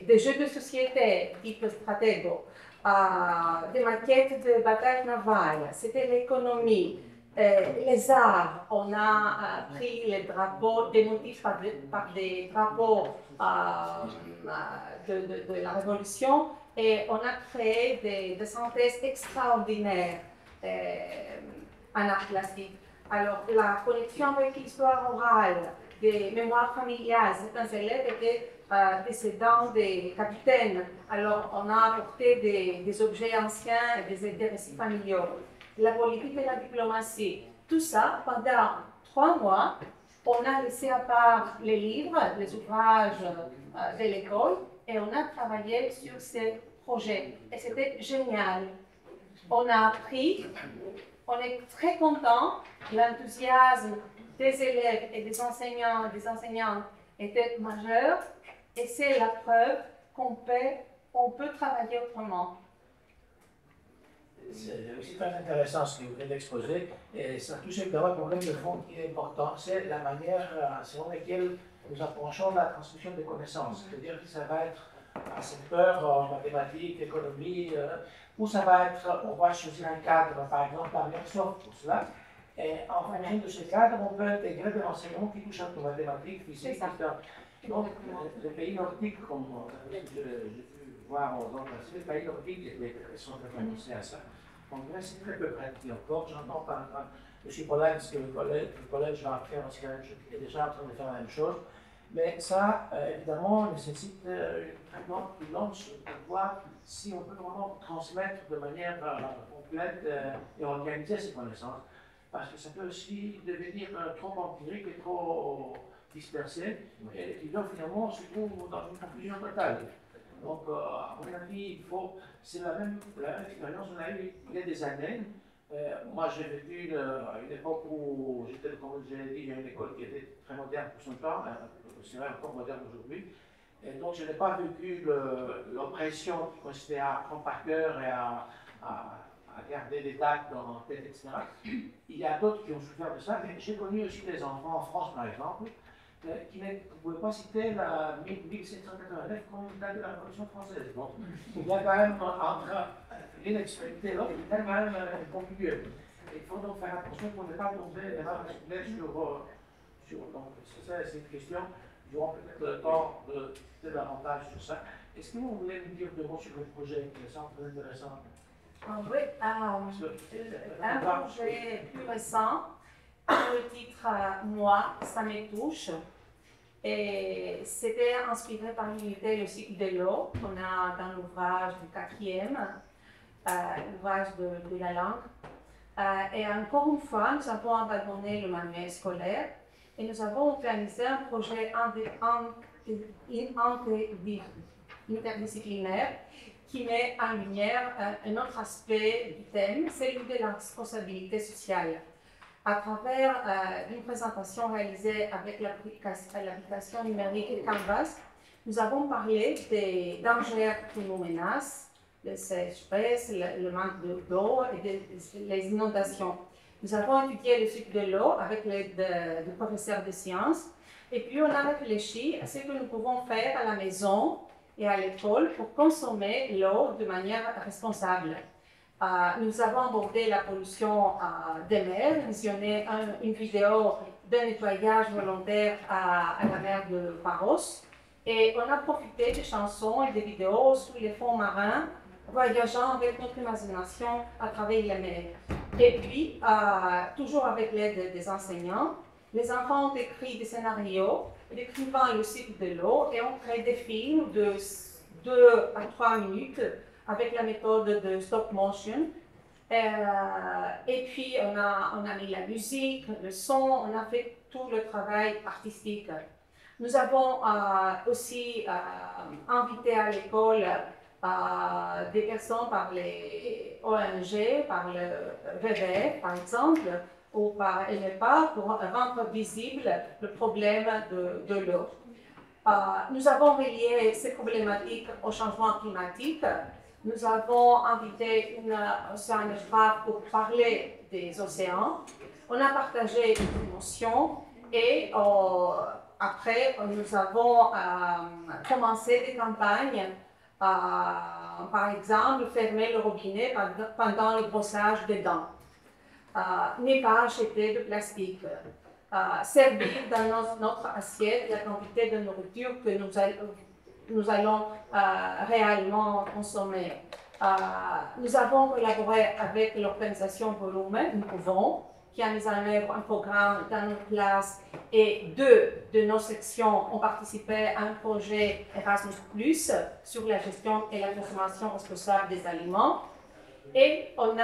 des jeux de société type Stratego, des maquettes de batailles navales, c'était l'économie, les arts. On a pris les drapeaux, des motifs par des drapeaux de la Révolution et on a créé des synthèses extraordinaires en art plastique. Alors, la connexion avec l'histoire orale, des mémoires familiales, certains élèves étaient descendants des capitaines. Alors, on a apporté des objets anciens et des récits familiaux. La politique et la diplomatie. Tout ça, pendant 3 mois, on a laissé à part les livres, les ouvrages de l'école, et on a travaillé sur ces projets. Et c'était génial. On a appris, on est très content, l'enthousiasme des élèves et des enseignants et des enseignantes était majeur, et c'est la preuve qu'on peut travailler autrement. C'est aussi très intéressant ce que vous venez d'exposer, et ça touche évidemment un problème de fond qui est important, c'est la manière selon laquelle nous approchons la transmission des connaissances. C'est-à-dire que ça va être à cette heure en mathématiques, économie, ou ça va être, on va choisir un cadre, par exemple par Microsoft pour cela, et en fonction de ce cadre, on peut intégrer des renseignements qui touchent aux mathématiques, physique, etc. Donc, les pays nordiques, comme j'ai pu voir dans les pays nordiques, sont très favorisés à ça. En Grèce, c'est très peu pratique encore. J'entends par M. Polanski que le collège va faire aussi la même chose, il est déjà en train de faire la même chose. Mais ça, évidemment, nécessite une traitement plus long pour voir si on peut vraiment transmettre de manière complète et organiser ces connaissances. Parce que ça peut aussi devenir trop empirique et trop dispersé, et qui donc finalement se trouve dans une confusion totale. Donc, à mon avis, c'est la même expérience qu'on a eue il y a des années. Moi, j'ai vécu à une époque où j'étais, comme je l'ai dit, il y a une école qui était très moderne pour son temps, c'est encore moderne aujourd'hui. Et donc, je n'ai pas vécu l'oppression qui consistait à apprendre par cœur et à garder des dates dans la tête, etc. Il y a d'autres qui ont souffert de ça, mais j'ai connu aussi des enfants en France, par exemple, qui ne pouvaient pas citer la 1789 comme date de la Révolution française. Donc, il y a quand même entre une extrémité et l'autre, il y a quand même compliqué. Il faut donc faire attention pour ne pas tomber sur donc, c'est une question. Nous aurons peut-être le temps de davantage sur ça. Est-ce que vous voulez nous dire deux mots sur le projet qui me semble très intéressant? Oui, un projet plus récent, le titre Moi, ça me touche. Et c'était inspiré par l'unité Le cycle de l'eau qu'on a dans l'ouvrage du 4e, l'ouvrage de la langue. Et encore une fois, nous avons abandonné le manuel scolaire et nous avons organisé un projet interdisciplinaire qui met en lumière un autre aspect du thème, celui de la responsabilité sociale. À travers une présentation réalisée avec l'application numérique Canvas, nous avons parlé des dangers qui nous menacent, le sécheresse, le manque d'eau et les inondations. Nous avons étudié le cycle de l'eau avec l'aide du professeur de sciences et puis on a réfléchi à ce que nous pouvons faire à la maison et à l'école pour consommer l'eau de manière responsable. Nous avons abordé la pollution des mers, visionné une vidéo d'un nettoyage volontaire à la mer de Paros et on a profité des chansons et des vidéos sur les fonds marins, voyageant avec notre imagination à travers les mers. Et puis, toujours avec l'aide des enseignants, les enfants ont écrit des scénarios décrivant le cycle de l'eau et ont créé des films de 2 à 3 minutes avec la méthode de stop motion. Et puis, on a mis la musique, le son, on a fait tout le travail artistique. Nous avons aussi invité à l'école des personnes par les ONG, par le WWF par exemple, ou par ENEPA pour rendre visible le problème de l'eau. Nous avons relié ces problématiques au changement climatique. Nous avons invité une océanographe pour parler des océans. On a partagé une émotion et après, nous avons commencé des campagnes. Par exemple, fermer le robinet pendant le brossage des dents, ne pas acheter de plastique, servir dans notre assiette la quantité de nourriture que nous allons réellement consommer. Nous avons collaboré avec l'organisation Volume, Nous Pouvons, qui a mis en œuvre un programme dans notre classe et 2 de nos sections ont participé à un projet Erasmus+, sur la gestion et la consommation responsable des aliments. Et on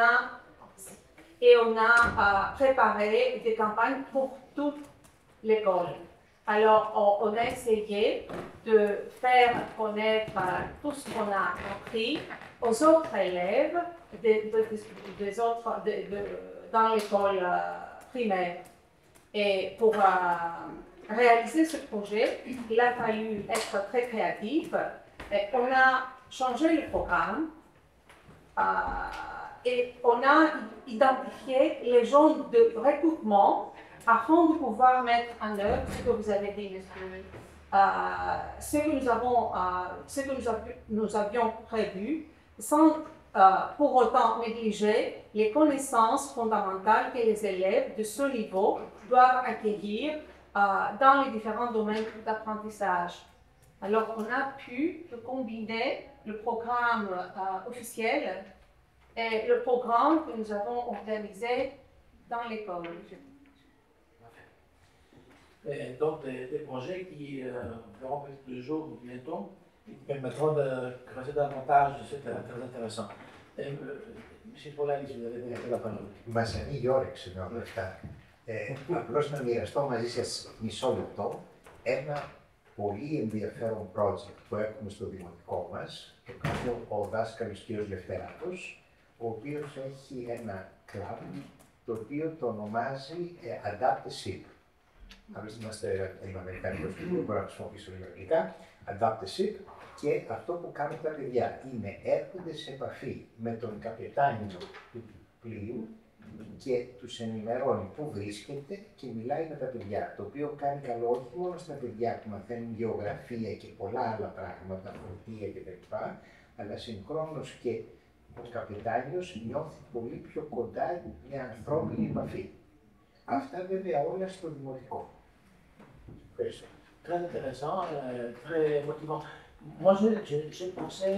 a préparé des campagnes pour toute l'école. Alors, on a essayé de faire connaître tout ce qu'on a appris aux autres élèves dans l'école primaire. Et pour réaliser ce projet, il a fallu être très créatif. Et on a changé le programme et on a identifié les zones de recoupement afin de pouvoir mettre en œuvre ce que vous avez dit, monsieur. Ce que nous avions prévu, sans pour autant négliger les connaissances fondamentales que les élèves de ce niveau doivent acquérir dans les différents domaines d'apprentissage. Alors, on a pu combiner le programme officiel et le programme que nous avons organisé dans l'école. Donc, des projets qui verront peut-être le jour bientôt et qui permettront de creuser davantage, c'est très intéressant. Monsieur Πολάκης, vous avez déjà la parole. Μας ανοίγει η όρεξη με όλα αυτά. Απλώς να μοιραστώ μαζί σας μισό λεπτό ένα πολύ ενδιαφέρον project που έχουμε στο δημοτικό μας. Το κάνει ο δάσκαλος κ. Λευτέράτος, ο οποίος έχει ένα κλαμπ το οποίο το ονομάζει Adaptive-SIP. Άλλωστε είμαστε Αμερικανικός και μπορούμε να χρησιμοποιήσουμε αγγλικά. Adaptive-SIP. Και αυτό που κάνουν τα παιδιά είναι έρχονται σε επαφή με τον καπετάνιο του πλοίου και τους ενημερώνει πού βρίσκεται και μιλάει με τα παιδιά. Το οποίο κάνει καλό όχι μόνο στα παιδιά που μαθαίνουν γεωγραφία και πολλά άλλα πράγματα, φορτία κτλ., αλλά συγχρόνως και ο καπετάνιος νιώθει πολύ πιο κοντά μια ανθρώπινη επαφή. Αυτά βέβαια όλα στο δημοτικό. Ευχαριστώ. Très intéressant, très motivant. Moi, j'ai pensé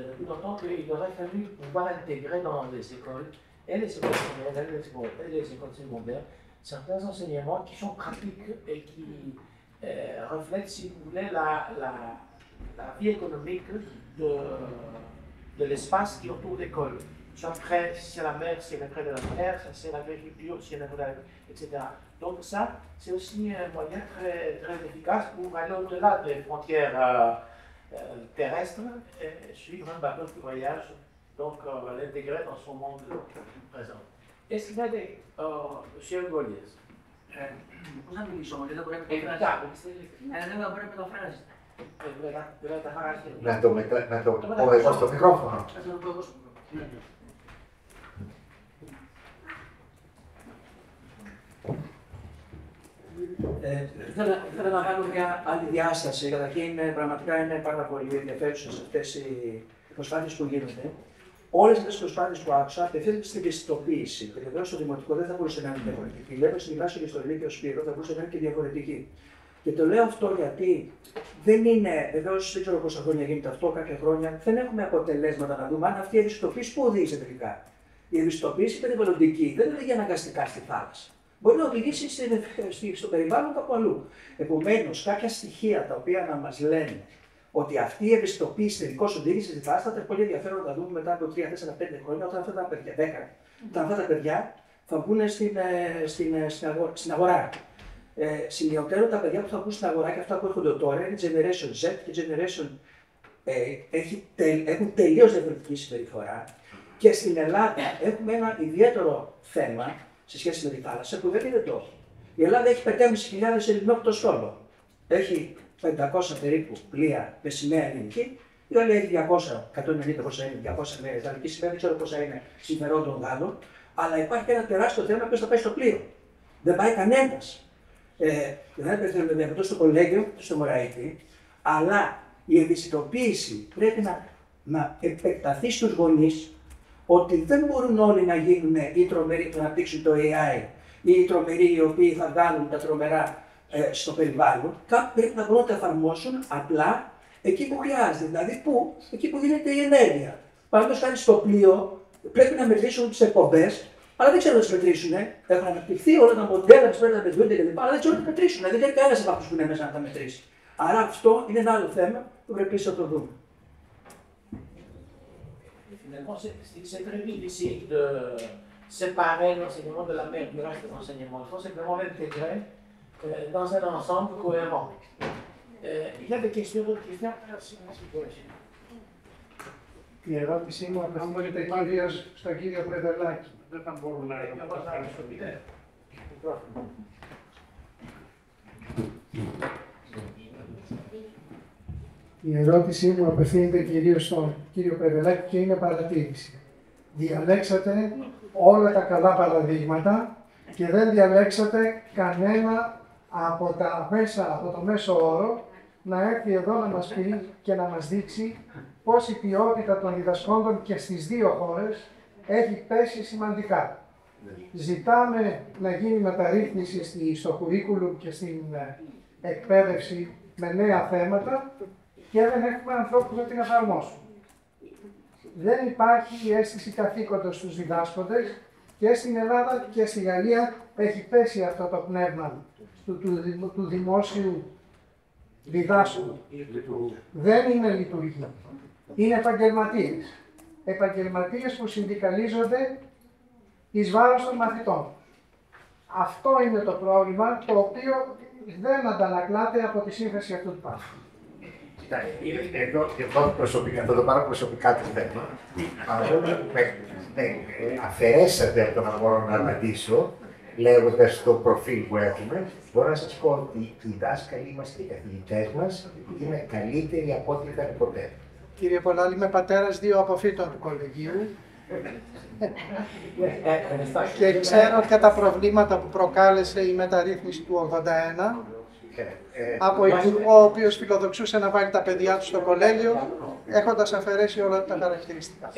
depuis longtemps qu'il aurait fallu pouvoir intégrer dans les écoles, et les écoles primaires, et les écoles secondaires, certains enseignements qui sont pratiques et qui reflètent, si vous voulez, la vie économique de l'espace qui entoure l'école. Soit près, si c'est la mer, si elle est près de la mer, si c'est l'agriculture, si elle est près de l'agriculture, etc. Donc ça, c'est aussi un moyen très, très efficace pour aller au-delà des frontières terrestres et suivre un bateau de voyage, donc l'intégrer dans son monde présent. Est-ce qu'il y a des... Monsieur Goliès. Πώς να μιλήσω, δεν θα μπορεί να μεταφράζεται. Να το πω εγώ στο μικρόφωνο. Ήθελα να κάνω μια άλλη διάσταση. Καταρχήν, πραγματικά είναι πάρα πολύ ενδιαφέρουσες αυτές οι προσπάθειες που γίνονται. Όλες αυτές τις προσπάθειες που άκουσα απευθύνονται στην πιστοποίηση. Βεβαίως, στο δημοτικό δεν θα μπορούσε να είναι διαφορετική. Βλέπω στην Λάσο και στο Λύκειο Σπύρο θα μπορούσε να είναι και διαφορετική. Και το λέω αυτό γιατί δεν είναι, βεβαίως δεν ξέρω πόσα χρόνια γίνεται αυτό, κάποια χρόνια δεν έχουμε αποτελέσματα να δούμε αν αυτή η ευαισθητοποίηση που οδήγησε τελικά. Η ευαισθητοποίηση περιβαλλοντική δεν οδηγεί αναγκαστικά στη θάλασσα. Μπορεί να οδηγήσει στο περιβάλλον κάπου αλλού. Επομένως, κάποια στοιχεία τα οποία να μας λένε ότι αυτή η ευαισθητοποίηση τελικώς οδήγησε στη θάλασσα θα είναι πολύ ενδιαφέρον να τα δούμε μετά από 3, 4, 5 χρόνια, όταν αυτά τα παιδιά, 10, όταν αυτά τα παιδιά θα βγουν στην αγορά. Σημειωτέρω τα παιδιά που θα βγουν στην αγορά και αυτά που έρχονται τώρα είναι Generation Z και Generation έχουν τελείως διαφορετική συμπεριφορά. Και στην Ελλάδα έχουμε ένα ιδιαίτερο θέμα σε σχέση με τη θάλασσα που δεν είναι το. Η Ελλάδα έχει 5.500 ελληνόκτο στόλο. Έχει 500 περίπου πλοία με σημαία ελληνική. Η Γαλλία έχει 190 πόσα είναι, 200 με ιταλική σημαία, δεν ξέρω πόσα είναι συμφερόντων Γάλλων. Αλλά υπάρχει ένα τεράστιο θέμα ποιος θα πάει στο πλοίο. Δεν πάει κανένας. Δεν απευθύνονται αυτό στο κολέγιο, στο Μωραήτη, αλλά η ευαισθητοποίηση πρέπει να επεκταθεί στους γονείς ότι δεν μπορούν όλοι να γίνουν οι τρομεροί που αναπτύξουν το AI ή οι τρομεροί οι οποίοι θα βγάλουν τα τρομερά στο περιβάλλον. Κάποιοι πρέπει να μπορούν να τα εφαρμόσουν απλά εκεί που χρειάζεται, δηλαδή εκεί που γίνεται η ενέργεια. Παραδείγματος χάρη στο πλοίο, πρέπει να μετρήσουν τις εκπομπές, αλλά δεν ξέρουν να τις μετρήσουν. Έχουν αναπτυχθεί όλα τα μοντέλα που πρέπει να μετρούνται κλπ. Αλλά δεν ξέρουν να τις μετρήσουν. Δεν είναι κανένας από αυτούς που είναι μέσα να τα μετρήσει. Άρα αυτό είναι ένα άλλο θέμα που πρέπει να το δούμε. Finalement, c'est très difficile de séparer l'enseignement de la mer du reste de l'enseignement. Il faut simplement l'intégrer dans un ensemble cohérent. Il y a des questions, d'autres questions? Η ερώτησή μου απευθύνεται κυρίως στον κύριο Πρεδελάκη. Δεν θα μπορούν να Η ερώτησή μου απευθύνεται κυρίως στον κύριο Πρεδελάκη και είναι παρατήρηση. Διαλέξατε όλα τα καλά παραδείγματα και δεν διαλέξατε κανένα από το μέσο όρο να έρθει εδώ να μας πει και να μας δείξει πώς η ποιότητα των διδασκόντων και στις δύο χώρες έχει πέσει σημαντικά. Ζητάμε να γίνει μεταρρύθμιση στο curriculum και στην εκπαίδευση με νέα θέματα και δεν έχουμε ανθρώπους να την εφαρμόσουν. Δεν υπάρχει η αίσθηση καθήκοντος στους διδάσκοντες και στην Ελλάδα και στη Γαλλία έχει πέσει αυτό το πνεύμα του δημόσιου διδάσκοντο. Δεν είναι λειτουργία. Είναι επαγγελματίες. Επαγγελματίες που συνδικαλίζονται εις βάρος των μαθητών. Αυτό είναι το πρόβλημα το οποίο δεν αντανακλάται από τη σύμβαση αυτού του πάθου. Εδώ προσωπικά, θα το πάρω προσωπικά το θέμα. Παρόλο που με αφαιρέσατε από το να μπορώ να απαντήσω, λέγοντας το προφίλ που έχουμε, μπορώ να σας πω ότι οι δάσκαλοι μας και οι καθηγητές μας είναι καλύτεροι από ό,τι ήταν ποτέ. Κύριε Πολάλη, είμαι πατέρας 2 αποφύτων του κολεγίου και ξέρω και τα προβλήματα που προκάλεσε η μεταρρύθμιση του 81 από υπουργό ο οποίος φιλοδοξούσε να βάλει τα παιδιά του στο κολέγιο, έχοντας αφαιρέσει όλα τα χαρακτηριστικά.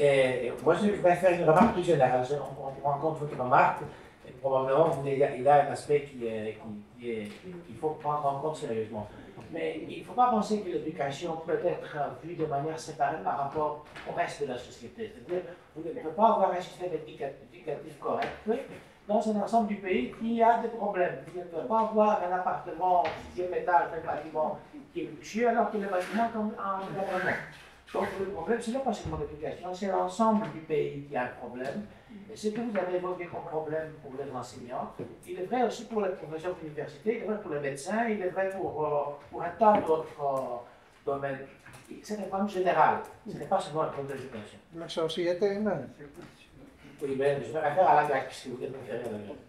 Moi, je vais faire une remarque plus générale. On prend en compte votre remarque. Et probablement, il a un aspect qu'il faut prendre en compte sérieusement. Mais il ne faut pas penser que l'éducation peut être vue de manière séparée par rapport au reste de la société. C'est-à-dire, vous ne pouvez pas avoir un système éducatif correct dans un ensemble du pays qui a des problèmes. Vous ne pouvez pas avoir un appartement au 6e étage d'un bâtiment qui est luxueux alors que le bâtiment est en développement. Donc le problème, ce n'est pas seulement l'éducation, c'est l'ensemble du pays qui a un problème. Et ce que vous avez évoqué comme problème pour les enseignants, il est vrai aussi pour les professeurs d'université, il est vrai pour les médecins, il est vrai pour un tas d'autres domaines. C'est un problème général, ce n'est pas seulement un problème d'éducation. Με σωσιέται, ναι. Oui, mais je vais référer à la grecque, si vous voulez préférer la grecque.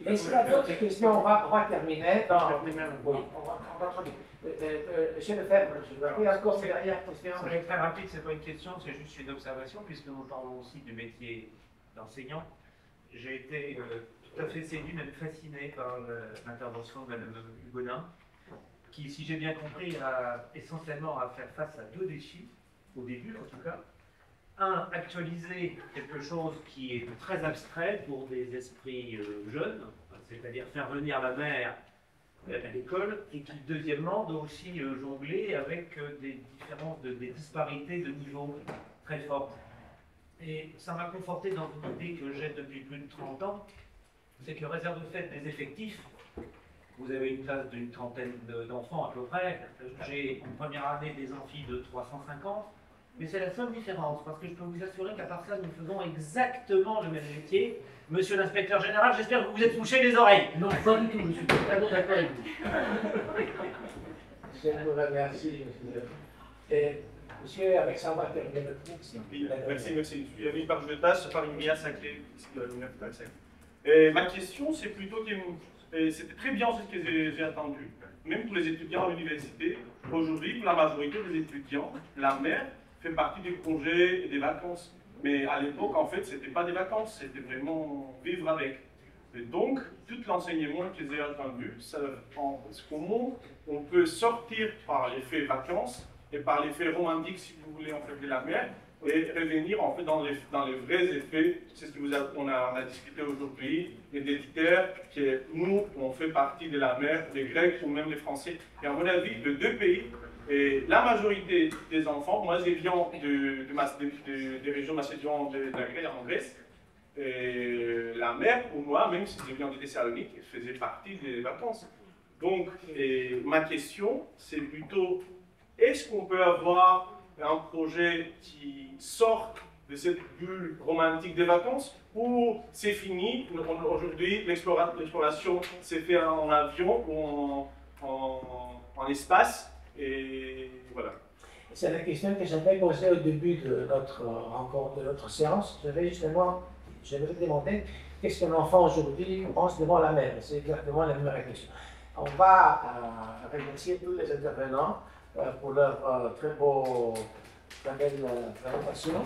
Et s'il y a d'autres questions, on va terminer dans... Oui, on va Monsieur Lefebvre, je vais avoir encore une dernière question. Je vais être très rapide, ce n'est pas une question, c'est juste une observation, puisque nous parlons aussi du métier d'enseignant. J'ai été tout à fait séduit, même fasciné par l'intervention de Mme Hugonin, qui, si j'ai bien compris, a essentiellement à faire face à 2 défis, au début en tout cas. Un, actualiser quelque chose qui est très abstrait pour des esprits jeunes, c'est-à-dire faire venir la mère à l'école, et qui, deuxièmement, doit aussi jongler avec des différences, des disparités de niveau très fortes. Et ça m'a conforté dans une idée que j'ai depuis plus de 30 ans, c'est que réserve de fait des effectifs, vous avez une classe d'une trentaine d'enfants à peu près, j'ai en première année des amphis de 350, mais c'est la seule différence, parce que je peux vous assurer qu'à part ça, nous faisons exactement le même métier. Monsieur l'inspecteur général, j'espère que vous vous êtes touché les oreilles. Non, pas du tout, je suis totalement d'accord avec vous. Je vous remercie, monsieur. Et monsieur, avec ça, on va terminer notre question. Oui, merci. Je suis Paris Bargetas, Paris Mia Saclay, ici de l'Université. Ma question, c'est plutôt que c'était très bien ce que j'ai entendu, même pour les étudiants à l'université. Aujourd'hui, pour la majorité des étudiants, la mère fait partie des congés et des vacances. Mais à l'époque, en fait, ce n'était pas des vacances, c'était vraiment vivre avec. Et donc, tout l'enseignement que j'ai entendu, comment on peut sortir par l'effet vacances et par l'effet romantique, si vous voulez, en fait, de la mère, et revenir en fait dans les vrais effets. C'est ce que on a discuté aujourd'hui, les détecteurs, que nous, on fait partie de la mer, les Grecs ou même les Français. Et à mon avis, les 2 pays, et la majorité des enfants, moi je viens des régions macédoniennes en Grèce, et la mer, pour moi, même si je viens de Thessalonique, faisait partie des vacances. Donc, ma question, c'est plutôt, est-ce qu'on peut avoir un projet qui sorte de cette bulle romantique des vacances, ou c'est fini, aujourd'hui l'exploration s'est faite en avion ou en espace, et voilà. C'est la question que j'avais posée au début de notre rencontre, de notre séance. J'avais demandé qu'est-ce qu'un enfant aujourd'hui pense devant la mer. C'est exactement la même réflexion. On va remercier tous les intervenants pour leur très belle présentation.